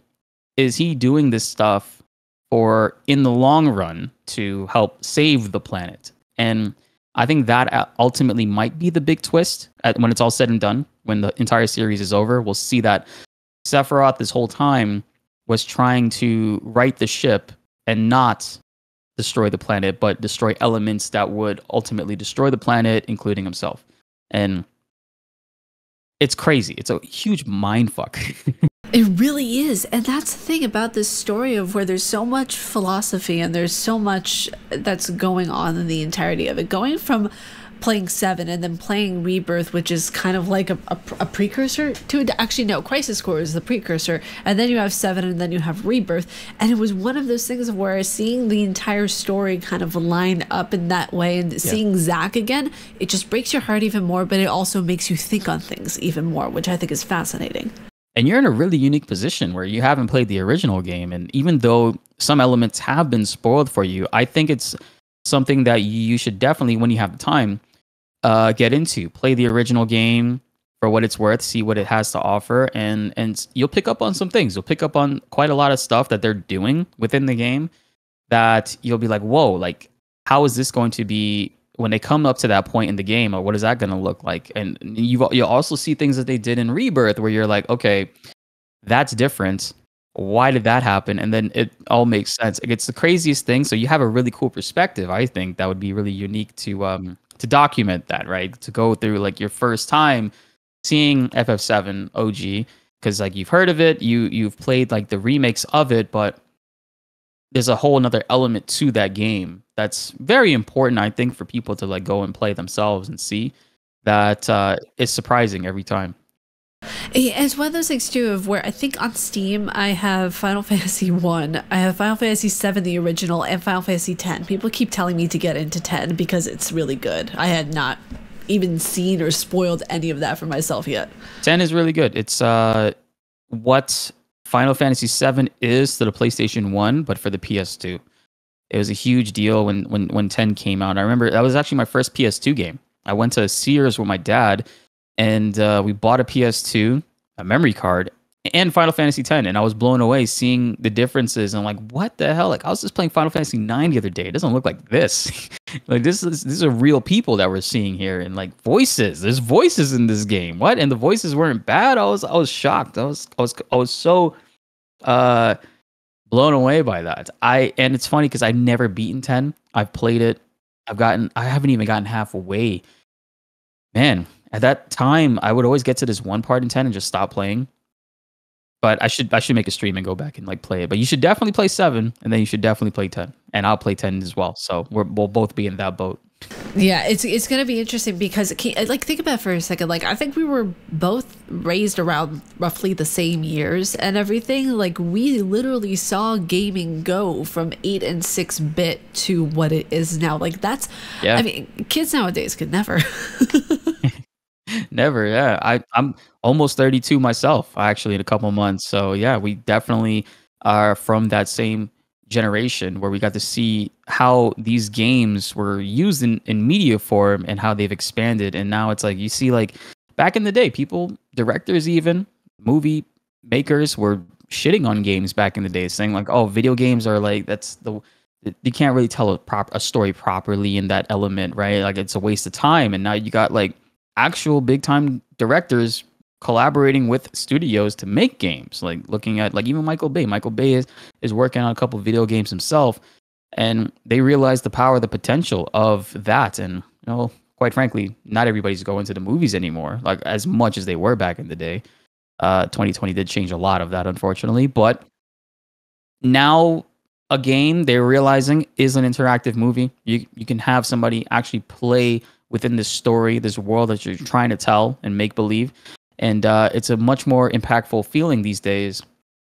Is he doing this stuff for, in the long run, to help save the planet? And I think that ultimately might be the big twist when it's all said and done. When the entire series is over, we'll see that Sephiroth this whole time was trying to right the ship and not destroy the planet, but destroy elements that would ultimately destroy the planet, including himself. And it's crazy. It's a huge mindfuck. It really is. And that's the thing about this story, of where there's so much philosophy and there's so much that's going on in the entirety of it. Going from playing 7 and then playing Rebirth, which is kind of like a precursor to it. Actually, no, Crisis Core is the precursor. And then you have 7 and then you have Rebirth. And it was one of those things where seeing the entire story kind of line up in that way, and seeing Zack again, it just breaks your heart even more, but it also makes you think on things even more, which I think is fascinating. And you're in a really unique position where you haven't played the original game. And even though some elements have been spoiled for you, I think it's something that you should definitely, when you have the time, get into. Play the original game for what it's worth, see what it has to offer, and you'll pick up on some things. You'll pick up on quite a lot of stuff that they're doing within the game that you'll be like, whoa, like, how is this going to be when they come up to that point in the game, or what is that going to look like? And you'll also see things that they did in Rebirth where you're like, okay, that's different. Why did that happen? And then it all makes sense. It's the craziest thing. So you have a really cool perspective. I think that would be really unique to document that, right? To go through like your first time seeing FF7 OG, because like you've heard of it, you've played like the remakes of it, but there's a whole another element to that game that's very important, I think, for people to like go and play themselves and see that it's surprising every time. It's one of those things too, of where I think on Steam I have Final Fantasy 1, I have Final Fantasy 7 the original, and Final Fantasy 10. People keep telling me to get into 10 because it's really good. I had not even seen or spoiled any of that for myself yet. 10 is really good. It's what Final Fantasy 7 is to the PlayStation 1, but for the PS2. It was a huge deal when 10 came out. I remember that was actually my first PS2 game. I went to Sears with my dad, and we bought a PS2, a memory card, and Final Fantasy X, and I was blown away seeing the differences. And I'm like, what the hell? Like, I was just playing Final Fantasy 9 the other day. It doesn't look like this. Like, these are real people that we're seeing here, and like voices. There's voices in this game. What? And the voices weren't bad. I was shocked. I was so blown away by that. And it's funny because I've never beaten 10. I've played it. I haven't even gotten halfway Man, at that time, I would always get to this one part in 10 and just stop playing. But I should make a stream and go back and like play it. But you should definitely play 7, and then you should definitely play 10, and I'll play 10 as well. So we'll both be in that boat. Yeah, it's gonna be interesting because like think about it for a second. Like I think we were both raised around roughly the same years and everything. Like we literally saw gaming go from 8 and 6-bit to what it is now. Like that's, Yeah. I mean, kids nowadays could never. Never, yeah. I'm almost 32 myself, actually, in a couple months. So yeah, we definitely are from that same generation where we got to see how these games were used in media form and how they've expanded. And now it's like you see, like back in the day, people, directors, even movie makers were shitting on games back in the day, saying like, "Oh, video games are like you can't really tell a story properly in that element, right? Like it's a waste of time." And now you got like actual big time directors collaborating with studios to make games, like looking at like even Michael Bay is working on a couple of video games himself, and they realize the power, the potential of that. And quite frankly, not everybody's going to the movies anymore like as much as they were back in the day. 2020 did change a lot of that, unfortunately, but now a game they're realizing is an interactive movie. You can have somebody actually play within this story, this world that you're trying to tell and make believe. And it's a much more impactful feeling these days.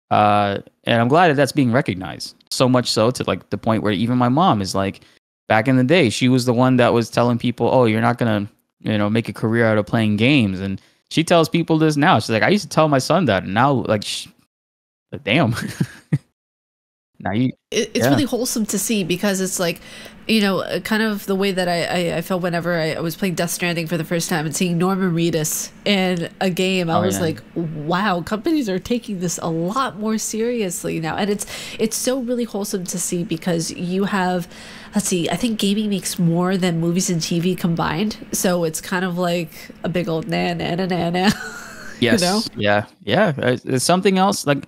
And I'm glad that that's being recognized. So much so to like the point where even my mom is like, back in the day, she was the one that was telling people, "Oh, you're not going to, make a career out of playing games." And she tells people this now. She's like, "I used to tell my son that." And now like, damn. Now it's really wholesome to see because it's like, kind of the way that I felt whenever I was playing Death Stranding for the first time and seeing Norman Reedus in a game. I was like, wow, companies are taking this a lot more seriously now. And it's so really wholesome to see because you have, let's see, I think gaming makes more than movies and TV combined. So it's kind of like a big old na. Yes. Yeah. It's something else like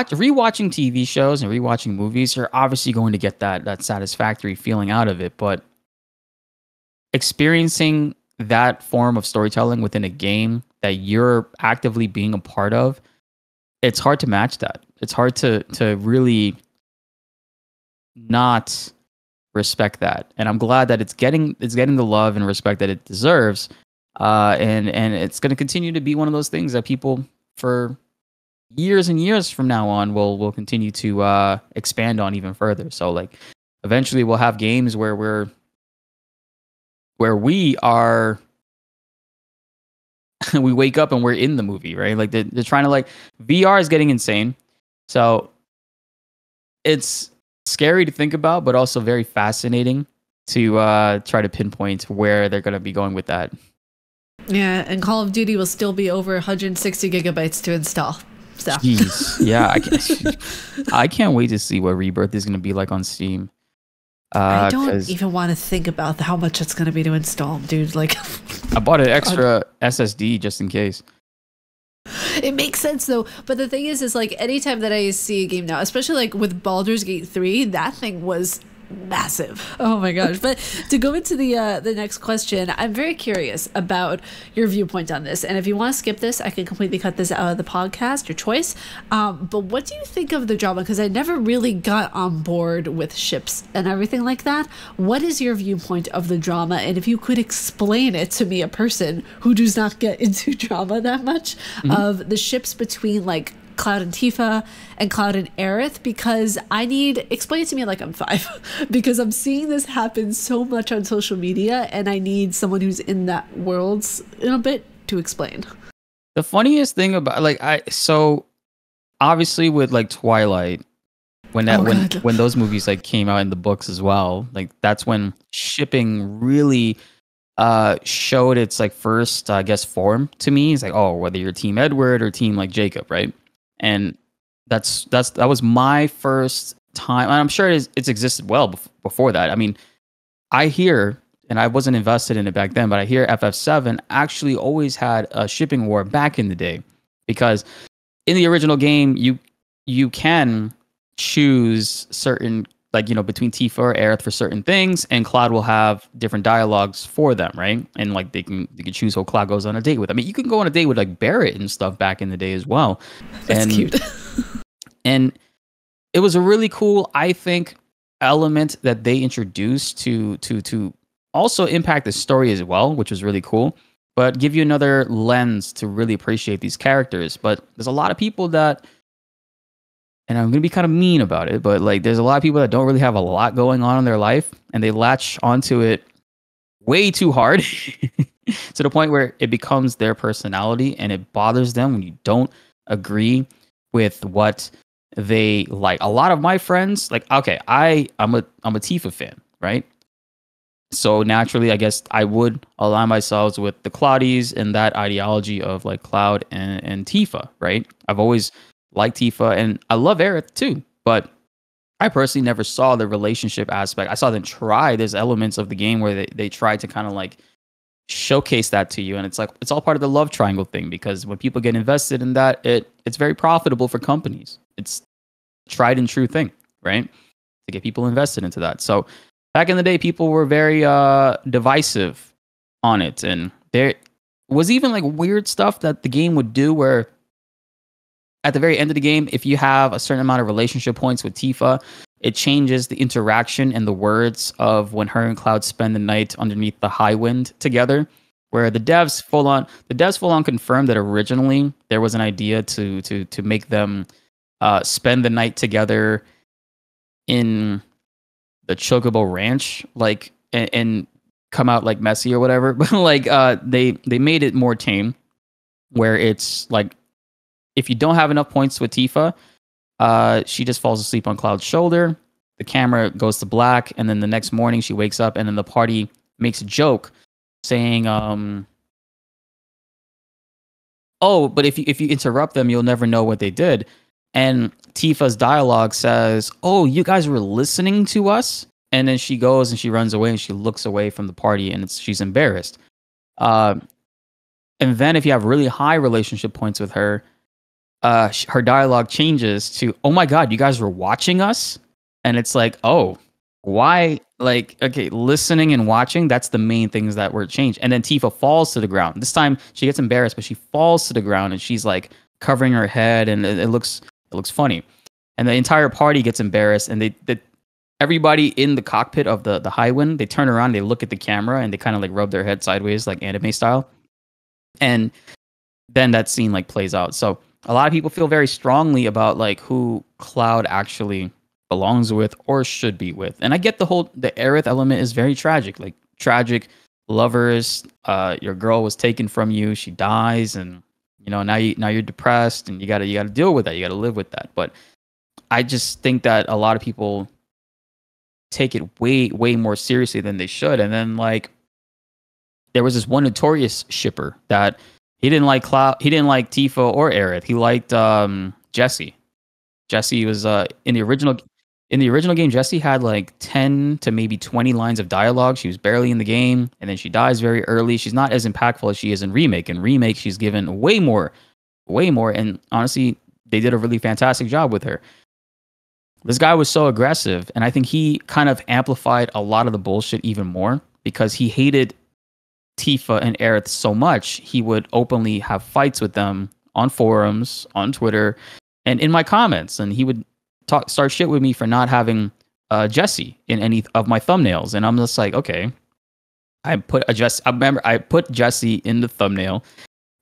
rewatching TV shows and rewatching movies. You're obviously going to get that satisfactory feeling out of it, but experiencing that form of storytelling within a game that you're actively being a part of, it's hard to match that. It's hard to really not respect that. And I'm glad that it's getting the love and respect that it deserves. And it's going to continue to be one of those things that people for years and years from now on will continue to expand on even further. So like eventually we'll have games where we are we wake up and we're in the movie, right? Like they're trying to like VR is getting insane. So it's scary to think about, but also very fascinating to try to pinpoint where they're going to be going with that. Yeah, and Call of Duty will still be over 160 gigabytes to install. So. Jeez, yeah, I can't wait to see what Rebirth is going to be like on Steam. I don't even want to think about how much it's going to be to install, dude. Like, I bought an extra SSD just in case. It makes sense though, but the thing is like anytime that I see a game now, especially like with Baldur's Gate 3, that thing was massive. Oh my gosh. But to go into the next question, I'm very curious about your viewpoint on this, and if you want to skip this, I can completely cut this out of the podcast, your choice. But what do you think of the drama? Because I never really got on board with ships and everything like that. What is your viewpoint of the drama, and if you could explain it to me, a person who does not get into drama that much, of the ships between like Cloud and Tifa and Cloud and Aerith, because explain it to me like I'm 5 because I'm seeing this happen so much on social media and I need someone who's in that world in a bit to explain. The funniest thing about so obviously with like Twilight, when those movies like came out in the books as well, like that's when shipping really showed its like first I guess form to me. It's like, oh, whether you're Team Edward or Team like Jacob, right? And that was my first time, and I'm sure it's existed well before that. I mean, I hear, and I wasn't invested in it back then, but I hear FF7 actually always had a shipping war back in the day, because in the original game you can choose certain like, you know, between Tifa or Aerith for certain things, and Cloud will have different dialogues for them, right? And like they can choose who Cloud goes on a date with. I mean, you can go on a date with like Barrett and stuff back in the day as well. That's and, cute. And it was a really cool, I think, element that they introduced to also impact the story as well, which was really cool, but give you another lens to really appreciate these characters. But there's a lot of people that, and I'm going to be kind of mean about it, but like there's a lot of people that don't really have a lot going on in their life, and they latch onto it way too hard to the point where it becomes their personality, and it bothers them when you don't agree with what they like. A lot of my friends, like, okay, I'm a Tifa fan, right? So naturally, I guess I would align myself with the Cloudies and that ideology of like Cloud and Tifa, right? I've always liked Tifa, and I love Aerith too, but I personally never saw the relationship aspect. I saw them try. There's elements of the game where they try to kind of like showcase that to you, and it's like it's all part of the love triangle thing, because when people get invested in that, it's very profitable for companies. It's a tried and true thing, right? To get people invested into that. So back in the day, people were very divisive on it, and there was even like weird stuff that the game would do where at the very end of the game, if you have a certain amount of relationship points with Tifa, it changes the interaction and the words of when her and Cloud spend the night underneath the high wind together. Where the devs full on confirmed that originally there was an idea to make them spend the night together in the Chocobo Ranch, like, and come out like messy or whatever. But like they made it more tame, where it's like if you don't have enough points with Tifa, she just falls asleep on Cloud's shoulder. The camera goes to black, and then the next morning she wakes up, and then the party makes a joke saying, "Oh, but if you interrupt them, you'll never know what they did." And Tifa's dialogue says, "Oh, you guys were listening to us?" And then she goes and she runs away, and she looks away from the party, and she's embarrassed. And then if you have really high relationship points with her, her dialogue changes to, "Oh my God, you guys were watching us?" And it's like, oh, why? Like, okay, listening and watching, that's the main things that were changed. And then Tifa falls to the ground. This time she gets embarrassed, but she falls to the ground, and she's like covering her head, and it looks funny. And the entire party gets embarrassed, and everybody in the cockpit of the Highwind, they turn around, they look at the camera, and they kind of like rub their head sideways, like anime style. And then that scene like plays out. So a lot of people feel very strongly about like who Cloud actually belongs with or should be with. And I get the Aerith element is very tragic, like tragic lovers. Your girl was taken from you, she dies, and you know now you're depressed, and you gotta deal with that. You gotta live with that. But I just think that a lot of people take it way more seriously than they should. And then like there was this one notorious shipper that he didn't like Tifa or Aerith. He liked Jessie. Jessie was in the original game, Jessie had like 10 to maybe 20 lines of dialogue. She was barely in the game, and then she dies very early. She's not as impactful as she is in Remake. In Remake, she's given way more. And honestly, they did a really fantastic job with her. This guy was so aggressive, and I think he kind of amplified a lot of the bullshit even more, because he hated Tifa and Aerith so much, he would openly have fights with them on forums, on Twitter, and in my comments. And he would start shit with me for not having Jessie in any of my thumbnails. And I'm just like, okay, I put Jessie in the thumbnail,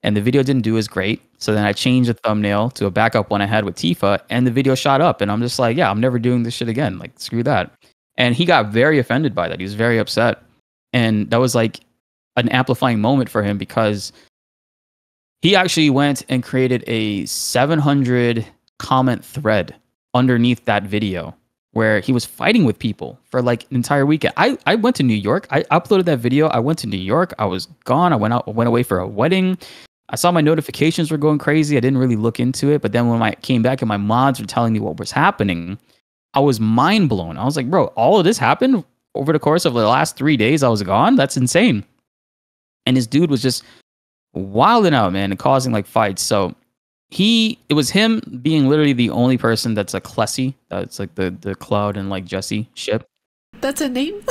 and the video didn't do as great. So then I changed the thumbnail to a backup one I had with Tifa, and the video shot up. And I'm just like, yeah, I'm never doing this shit again. Like, screw that. And he got very offended by that. He was very upset. And that was like an amplifying moment for him, because he actually went and created a 700 comment thread underneath that video where he was fighting with people for like an entire weekend. I went to New York. I uploaded that video. I went to New York. I was gone. I went away for a wedding. I saw my notifications were going crazy. I didn't really look into it. But then when I came back and my mods were telling me what was happening, I was mind blown. I was like, bro, all of this happened over the course of the last 3 days I was gone? That's insane. And this dude was just wilding out, man, and causing like fights. So it was him being literally the only person that's a Klesi. That's like the Cloud and like Jesse ship. That's a name?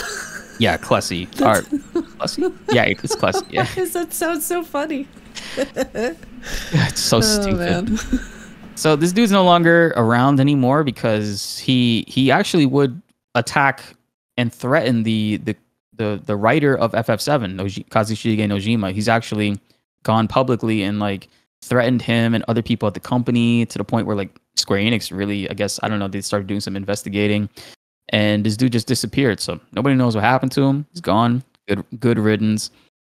Yeah, Klesi. Or Klesi? Yeah, it's Klesi. Yeah. That sounds so funny. It's so stupid. Man. So this dude's no longer around anymore because he actually would attack and threaten the writer of FF7, Kazushige Nojima. He's actually gone publicly and like threatened him and other people at the company to the point where like Square Enix really, I guess, I don't know, they started doing some investigating, and this dude just disappeared. So nobody knows what happened to him. He's gone. Good riddance.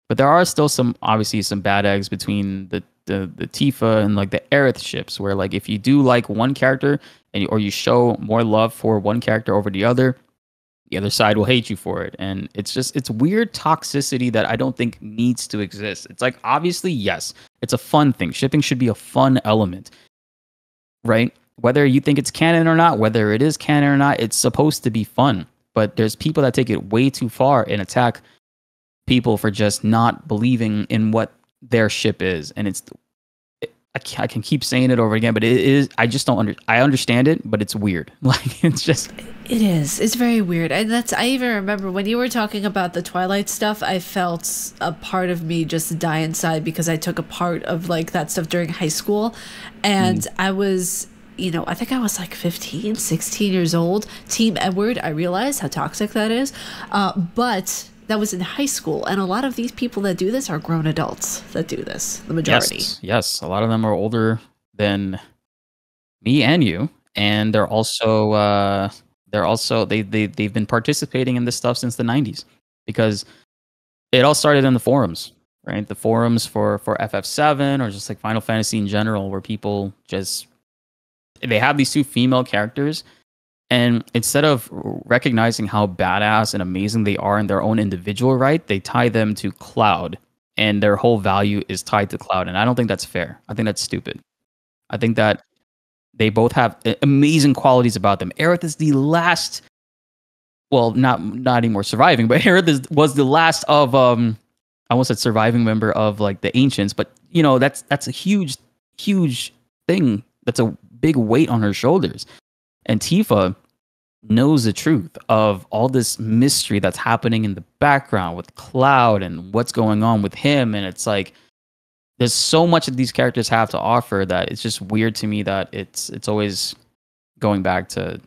But there are still obviously some bad eggs between the Tifa and like the Aerith ships, where like if you do like one character or you show more love for one character over the other side will hate you for it. And it's weird toxicity that I don't think needs to exist. It's like, obviously, yes, it's a fun thing. Shipping should be a fun element, right? Whether you think it's canon or not, whether it is canon or not, it's supposed to be fun. But there's people that take it way too far and attack people for just not believing in what their ship is. And I can keep saying it over again, but it is, I just don't I understand it, but it's weird. Like, it's just, it is. It's very weird. And I even remember when you were talking about the Twilight stuff, I felt a part of me just die inside because I took a part of like that stuff during high school. And I was, I think I was like 15, 16 years old. Team Edward, I realized how toxic that is. But that was in high school. And a lot of these people that do this are grown adults that do this, the majority. Yes. A lot of them are older than me and you. And they're also, they've been participating in this stuff since the 90s, because it all started in the forums, right? The forums for FF7 or just like Final Fantasy in general, where people they have these two female characters, and instead of recognizing how badass and amazing they are in their own individual right, they tie them to Cloud, and their whole value is tied to Cloud. And I don't think that's fair. I think that's stupid. I think that they both have amazing qualities about them. Aerith is the last, well, not anymore surviving, but Aerith was the last of I almost said surviving member of like the Ancients, but that's a huge thing. That's a big weight on her shoulders. And Tifa knows the truth of all this mystery that's happening in the background with Cloud and what's going on with him. And it's like, there's so much that these characters have to offer that it's just weird to me that it's always going back to,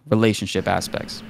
relationship aspects.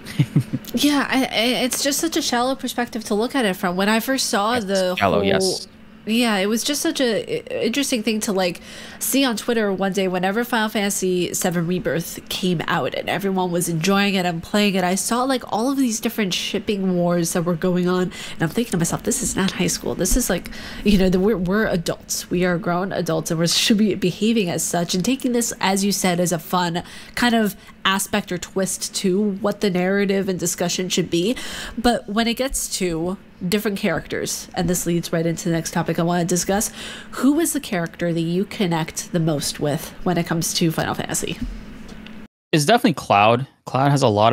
Yeah, it's just such a shallow perspective to look at it from. When I first saw Yes. Yeah, it was just such a interesting thing to like see on Twitter one day whenever Final Fantasy VII Rebirth came out and everyone was enjoying it and playing it. I saw like all of these different shipping wars that were going on, and I'm thinking to myself, this is not high school. This is like, we're adults. We are grown adults, and we should be behaving as such and taking this, as you said, as a fun kind of aspect or twist to what the narrative and discussion should be. But when it gets to different characters, and this leads right into the next topic I want to discuss, who is the character that you connect the most with when it comes to Final Fantasy? It's definitely Cloud. Cloud has a lot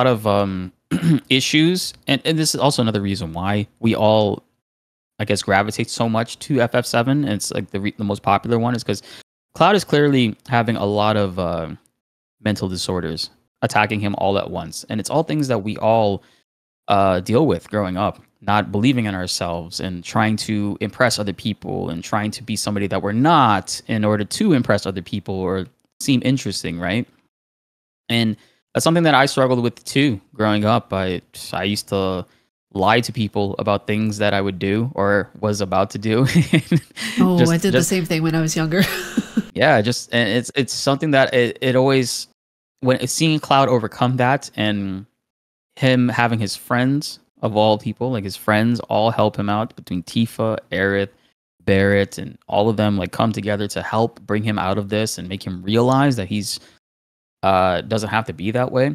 of issues, and this is also another reason why we all, I guess, gravitate so much to FF7. And it's like the most popular one is because Cloud is clearly having a lot of mental disorders attacking him all at once, and it's all things that we all deal with growing up, not believing in ourselves and trying to impress other people and trying to be somebody that we're not in order to impress other people or seem interesting, right? And that's something that I struggled with too growing up. I used to lie to people about things that I would do or was about to do. I did the same thing when I was younger. Yeah, and it's something that it always, when seeing Cloud overcome that, and him having his friends of all people, like his friends all help him out, between Tifa, Aerith, Barrett, and all of them like come together to help bring him out of this and make him realize that he's doesn't have to be that way.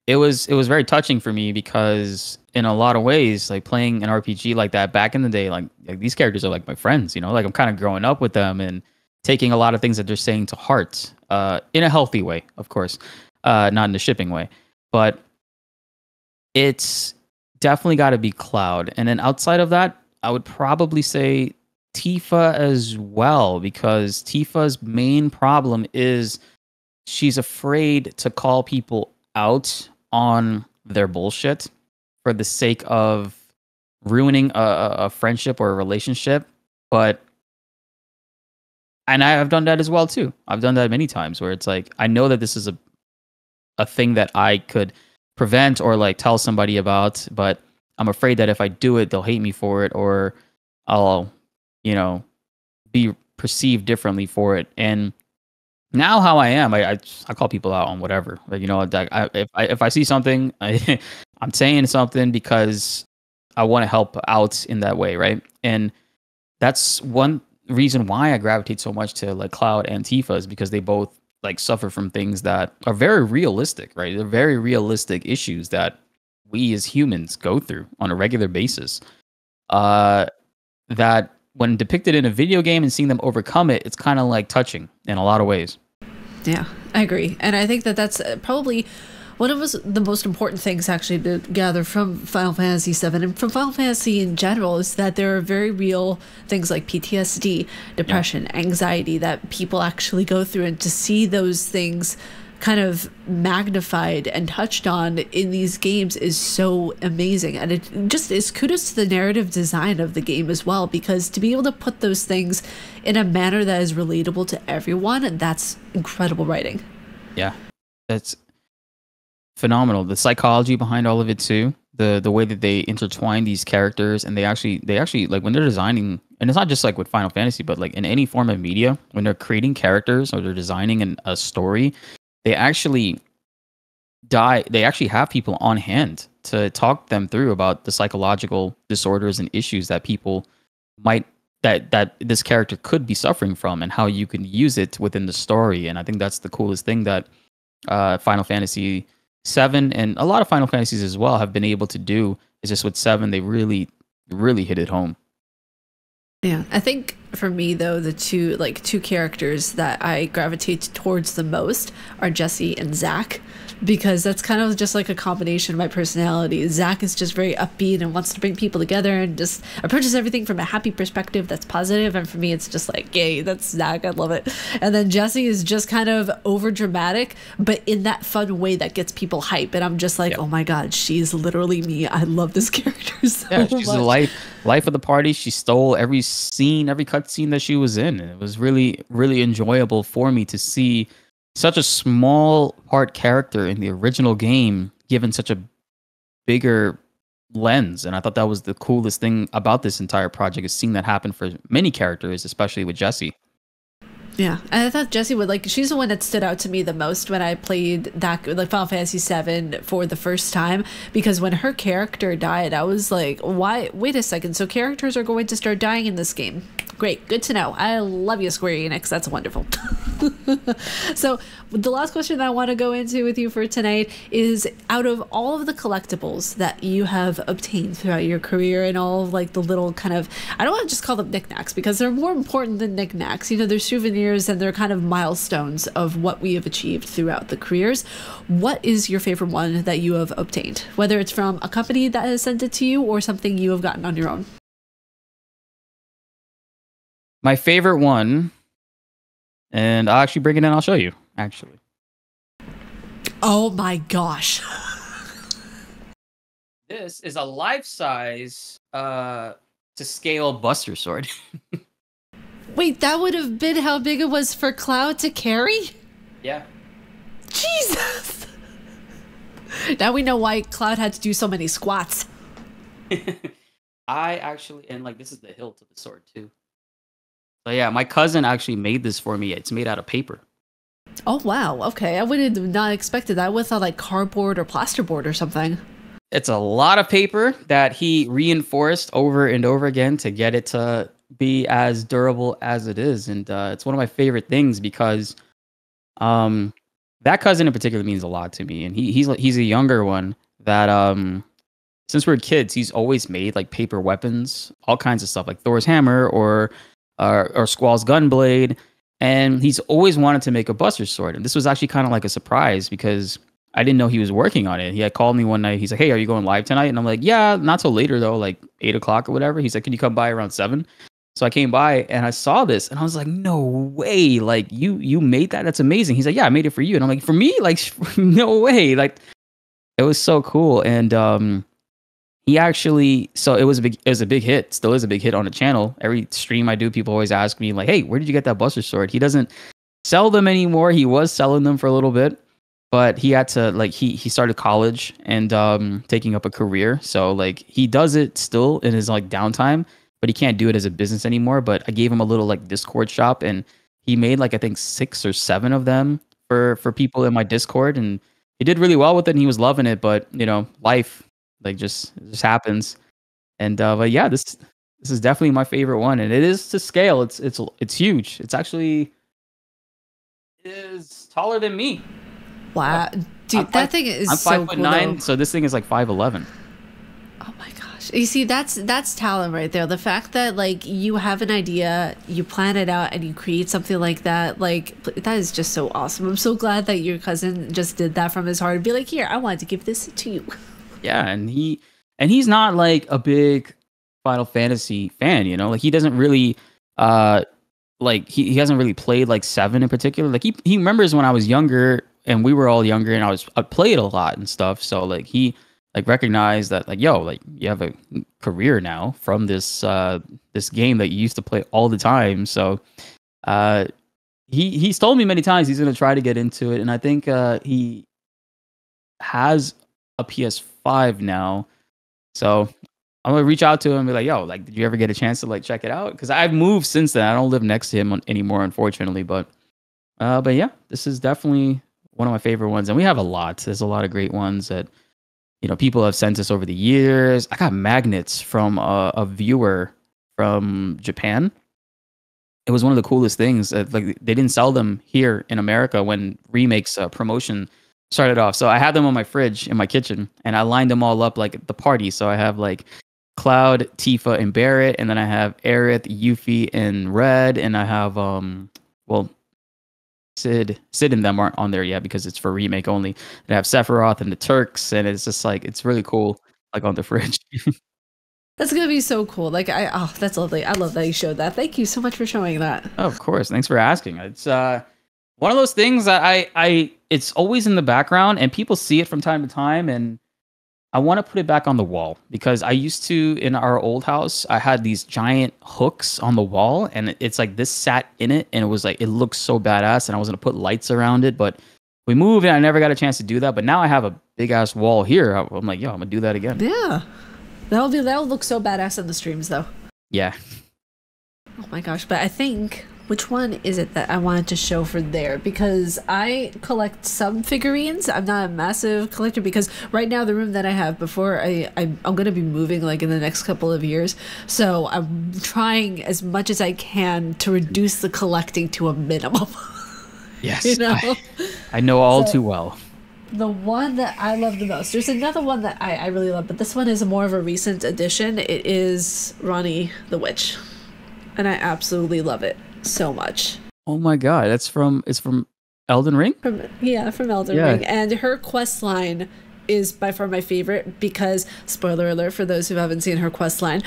It was very touching for me, because in a lot of ways, like playing an RPG like that back in the day, like these characters are like my friends, like I'm kind of growing up with them and taking a lot of things that they're saying to heart, in a healthy way, of course, not in the shipping way, but it's definitely got to be Cloud. And then outside of that, I would probably say Tifa as well, because Tifa's main problem is she's afraid to call people out on their bullshit for the sake of ruining a friendship or a relationship. But and I've done that as well too. I've done that many times where it's like I know that this is a thing that I could prevent or like tell somebody about, but I'm afraid that if I do it, they'll hate me for it, or I'll, be perceived differently for it. And now how I am, I call people out on whatever. Like, if I see something, I'm saying something because I want to help out in that way, right? And that's one reason why I gravitate so much to like Cloud and Tifa, is because they both like suffer from things that are very realistic, right? They're very realistic issues that we as humans go through on a regular basis. That when depicted in a video game and seeing them overcome it, it's kind of like touching in a lot of ways. Yeah, I agree. And I think that that's probably one of the most important things actually to gather from Final Fantasy VII and from Final Fantasy in general is that there are very real things like PTSD, depression, anxiety that people actually go through, and to see those things kind of magnified and touched on in these games is so amazing. And it just is kudos to the narrative design of the game as well, because to be able to put those things in a manner that is relatable to everyone, that's incredible writing. Yeah, that's phenomenal. The psychology behind all of it too, the way that they intertwine these characters, and they actually like when they're designing, and it's not just like with Final Fantasy, but like in any form of media, when they're creating characters or they're designing a story, they actually have people on hand to talk them through about the psychological disorders and issues that people might that this character could be suffering from, and how you can use it within the story. And I think that's the coolest thing that Final Fantasy VII and a lot of Final Fantasies as well have been able to do. Is just with 7, they really hit it home. Yeah, I think for me though, the two characters that I gravitate towards the most are Jesse and Zack, because that's kind of just like a combination of my personality. Zack is just very upbeat and wants to bring people together and just approaches everything from a happy perspective that's positive, and for me it's just like, yay, that's Zack, I love it. And then Jesse is just kind of over dramatic, but in that fun way that gets people hype, and I'm just like, oh my god, she's literally me. I love this character so much. She's the life of the party. She stole every scene, every cutscene that she was in, and it was really enjoyable for me to see such a small part character in the original game given such a bigger lens. And I thought that was the coolest thing about this entire project, is seeing that happen for many characters, especially with Jessie. Yeah, and I thought Jessie would she's the one that stood out to me the most when I played that Final Fantasy VII for the first time, because when her character died, I was like, why? Wait a second, so characters are going to start dying in this game? Great, good to know. I love you, Square Enix. That's wonderful. So the last question that I want to go into with you for tonight is, out of all of the collectibles that you have obtained throughout your career and all of the little kind of, I don't want to just call them knickknacks because they're more important than knickknacks. They're souvenirs and they're kind of milestones of what we have achieved throughout the careers. What is your favorite one that you have obtained? Whether it's from a company that has sent it to you or something you have gotten on your own. My favorite one, and I'll actually bring it in, I'll show you, actually. Oh my gosh. This is a life-size, to scale Buster Sword. Wait, that would have been how big it was for Cloud to carry? Yeah. Jesus! Now we know why Cloud had to do so many squats. I actually, and this is the hilt of the sword, too. So yeah, my cousin actually made this for me. It's made out of paper. Oh wow, okay. I would have not expected that. I would have thought cardboard or plasterboard or something. It's a lot of paper that he reinforced over and over again to get it to be as durable as it is. And it's one of my favorite things because that cousin in particular means a lot to me. And he's a younger one that since we're kids, he's always made paper weapons, all kinds of stuff, like Thor's hammer or Squall's gunblade, and he's always wanted to make a Buster Sword. And this was actually kind of like a surprise because I didn't know he was working on it. He had called me one night. He's like, "Hey, are you going live tonight?" And I'm like, "Yeah, not till later though, 8 o'clock or whatever." He's like, "Can you come by around 7?" So I came by and I saw this and I was like, no way. Like you made that? That's amazing. He's like, yeah, I made it for you. And I'm like, for me? Like, no way. Like, it was so cool. And he actually, so it was a big hit. Still is a big hit on the channel. Every stream I do, people always ask me like, hey, where did you get that Buster Sword? He doesn't sell them anymore. He was selling them for a little bit, but he had to, like, he started college and taking up a career. So like he does it still in his like downtime, but he can't do it as a business anymore. But I gave him a little like Discord shop, and he made like I think 6 or 7 of them for people in my Discord, and he did really well with it and he was loving it. But you know, life like just happens. And but yeah, this is definitely my favorite one, and it is to scale. It's huge. It's actually is taller than me. Wow, dude, that thing is I'm so 5'9", cool. so this thing is like 5'11". Oh my gosh. You see, that's talent right there. The fact that like you have an idea, you plan it out, and you create something like that, like that is just so awesome. I'm so glad that your cousin just did that from his heart and be like, here, I wanted to give this to you. Yeah, and he's not like a big Final Fantasy fan, you know? Like he doesn't really like he hasn't really played like 7 in particular. Like he remembers when I was younger and we were all younger and I played a lot and stuff. So like he like recognized that like, yo, like you have a career now from this this game that you used to play all the time. So he's told me many times he's gonna try to get into it, and I think he has a PS5 now. So I'm gonna reach out to him and be like, yo, like did you ever get a chance to like check it out? Because I've moved since then. I don't live next to him anymore, unfortunately. But yeah, this is definitely one of my favorite ones, and we have a lot. There's a lot of great ones that, you know, people have sent us over the years. I got magnets from a viewer from Japan. It was one of the coolest things. Like they didn't sell them here in America when Remake's promotion started off. So I had them on my fridge in my kitchen, and I lined them all up like at the party. So I have like Cloud, Tifa, and Barrett, and then I have Aerith, Yuffie, and Red, and I have well, Sid and them aren't on there yet because it's for Remake only. And I have Sephiroth and the Turks, and it's just like it's really cool, like on the fridge. That's gonna be so cool. Like oh, that's lovely. I love that you showed that. Thank you so much for showing that. Oh, of course. Thanks for asking. It's one of those things that I it's always in the background and people see it from time to time, and I want to put it back on the wall because I used to, in our old house, I had these giant hooks on the wall, and it's like this sat in it, and it was like it looks so badass, and I was gonna put lights around it, but we moved and I never got a chance to do that. But now I have a big ass wall here. I'm like, yo, I'm gonna do that again. Yeah, that'll look so badass in the streams though. Yeah. Oh my gosh, but I think, which one is it that I wanted to show for there? Because I collect some figurines. I'm not a massive collector because right now the room that I have before I'm going to be moving like in the next couple of years. So I'm trying as much as I can to reduce the collecting to a minimum. Yes. You know? I know all too well. The one that I love the most. There's another one that I really love, but this one is more of a recent addition. It is Ronnie the Witch. And I absolutely love it so much. Oh my god, it's from Elden Ring? From Elden Ring. And her quest line is by far my favorite because, spoiler alert for those who haven't seen her quest line,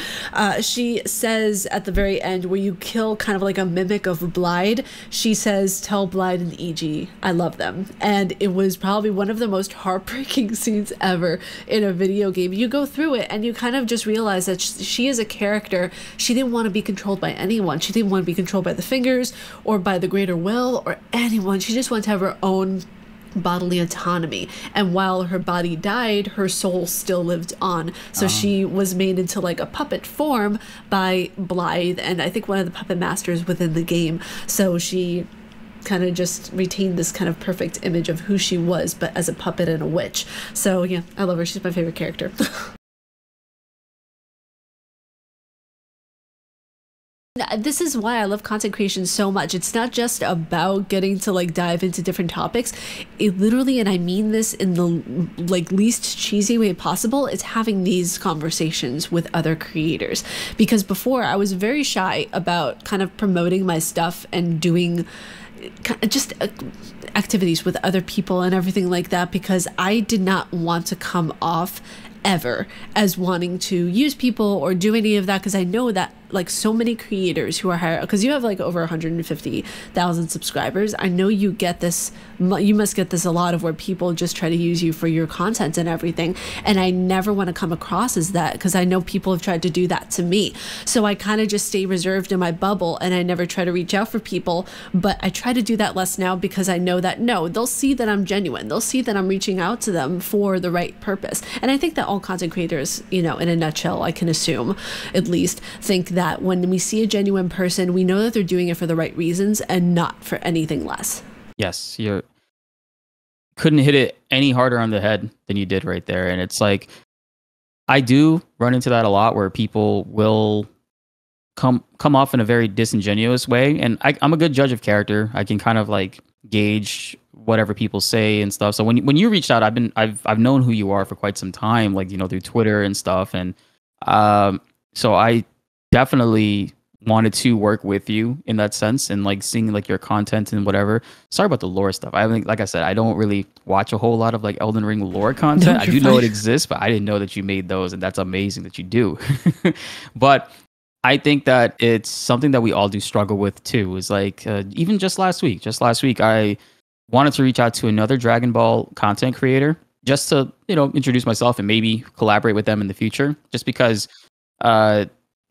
she says at the very end where you kill kind of like a mimic of Blide, she says, tell Blide and EG I love them. And it was probably one of the most heartbreaking scenes ever in a video game. You go through it and you kind of just realize that she is a character. She didn't want to be controlled by anyone. She didn't want to be controlled by the fingers or by the greater will or anyone. She just wanted to have her own bodily autonomy, and while her body died, her soul still lived on. So she was made into like a puppet form by Blythe, and I think one of the puppet masters within the game. So she kind of just retained this kind of perfect image of who she was, but as a puppet and a witch. So yeah, I love her. She's my favorite character. This is why I love content creation so much. It's not just about getting to like dive into different topics. It literally, and I mean this in the like least cheesy way possible, it's having these conversations with other creators. Because before I was very shy about kind of promoting my stuff and doing just activities with other people and everything like that, because I did not want to come off ever as wanting to use people or do any of that, because I know that like so many creators who are hired, because you have like over 150,000 subscribers. I know you get this, you must get this a lot, of where people just try to use you for your content and everything. And I never want to come across as that, because I know people have tried to do that to me. So I kind of just stay reserved in my bubble, and I never try to reach out for people. But I try to do that less now, because I know that no, they'll see that I'm genuine. They'll see that I'm reaching out to them for the right purpose. And I think that all content creators, you know, in a nutshell, I can assume at least, think that when we see a genuine person, we know that they're doing it for the right reasons and not for anything less. Yes, you couldn't hit it any harder on the head than you did right there. And it's like, I do run into that a lot, where people will come off in a very disingenuous way. And I'm a good judge of character. I can kind of like gauge whatever people say and stuff. So when you reached out, I've known who you are for quite some time, like, you know, through Twitter and stuff. And so I definitely wanted to work with you in that sense, and like seeing like your content and whatever. Sorry about the lore stuff. I think, like I said, I don't really watch a whole lot of like Elden Ring lore content. I do know it exists, but I didn't know that you made those, and that's amazing that you do. But I think that it's something that we all do struggle with too. Is like even just last week, I wanted to reach out to another Dragon Ball content creator just to, you know, introduce myself and maybe collaborate with them in the future. Just because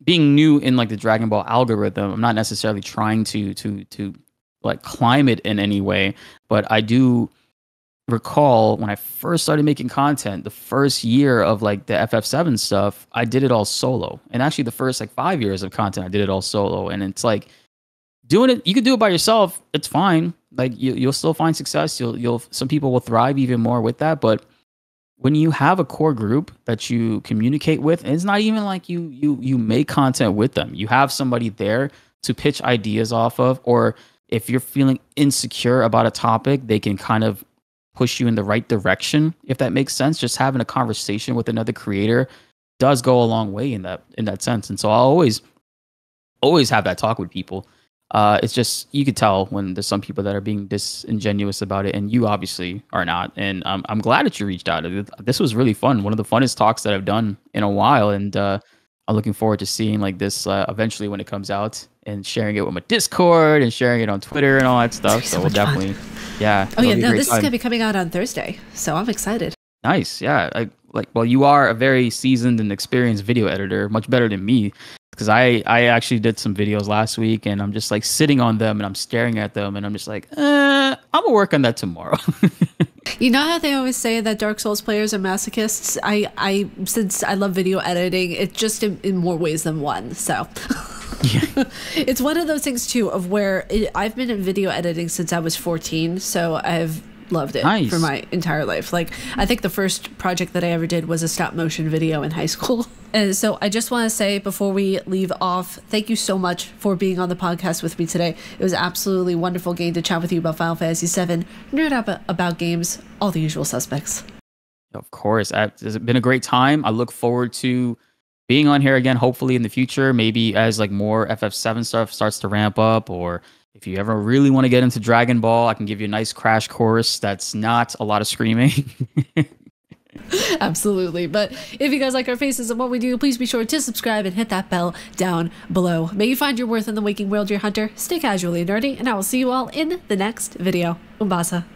being new in like the Dragon Ball algorithm, I'm not necessarily trying to like climb it in any way, but I do recall when I first started making content, the first year of like the FF7 stuff, I did it all solo. And actually the first like 5 years of content, I did it all solo. And it's like doing it, you could do it by yourself. It's fine. Like you'll still find success. Some people will thrive even more with that. But when you have a core group that you communicate with, and it's not even like you make content with them. You have somebody there to pitch ideas off of, or if you're feeling insecure about a topic, they can kind of push you in the right direction, if that makes sense. Just having a conversation with another creator does go a long way in that sense. And so I'll always have that talk with people. It's just, you could tell when there's some people that are being disingenuous about it, and you obviously are not. And I'm glad that you reached out. This was really fun. One of the funnest talks that I've done in a while. And I'm looking forward to seeing like this eventually when it comes out, and sharing it with my Discord and sharing it on Twitter and all that stuff. So we'll definitely, yeah. Oh yeah, no, this is going to be coming out on Thursday. So I'm excited. Nice. Yeah. Well, you are a very seasoned and experienced video editor, much better than me. Because I actually did some videos last week, and I'm just like sitting on them and I'm staring at them, and I'm just like, I'm gonna work on that tomorrow. You know how they always say that Dark Souls players are masochists? I since I love video editing, it's just in more ways than one. So yeah. It's one of those things too, of where I've been in video editing since I was 14. So I've loved it for my entire life. Like, I think the first project that I ever did was a stop motion video in high school. And so I just want to say, before we leave off, thank you so much for being on the podcast with me today. It was absolutely wonderful getting to chat with you about Final Fantasy VII, nerd up about games, all the usual suspects. Of course. It's been a great time. I look forward to being on here again, hopefully in the future, maybe as like more FF7 stuff starts to ramp up, or if you ever really want to get into Dragon Ball, I can give you a nice crash course that's not a lot of screaming. Absolutely. But if you guys like our faces and what we do, please be sure to subscribe and hit that bell down below. May you find your worth in the waking world, dear hunter. Stay casually nerdy, and I will see you all in the next video. Umbasa.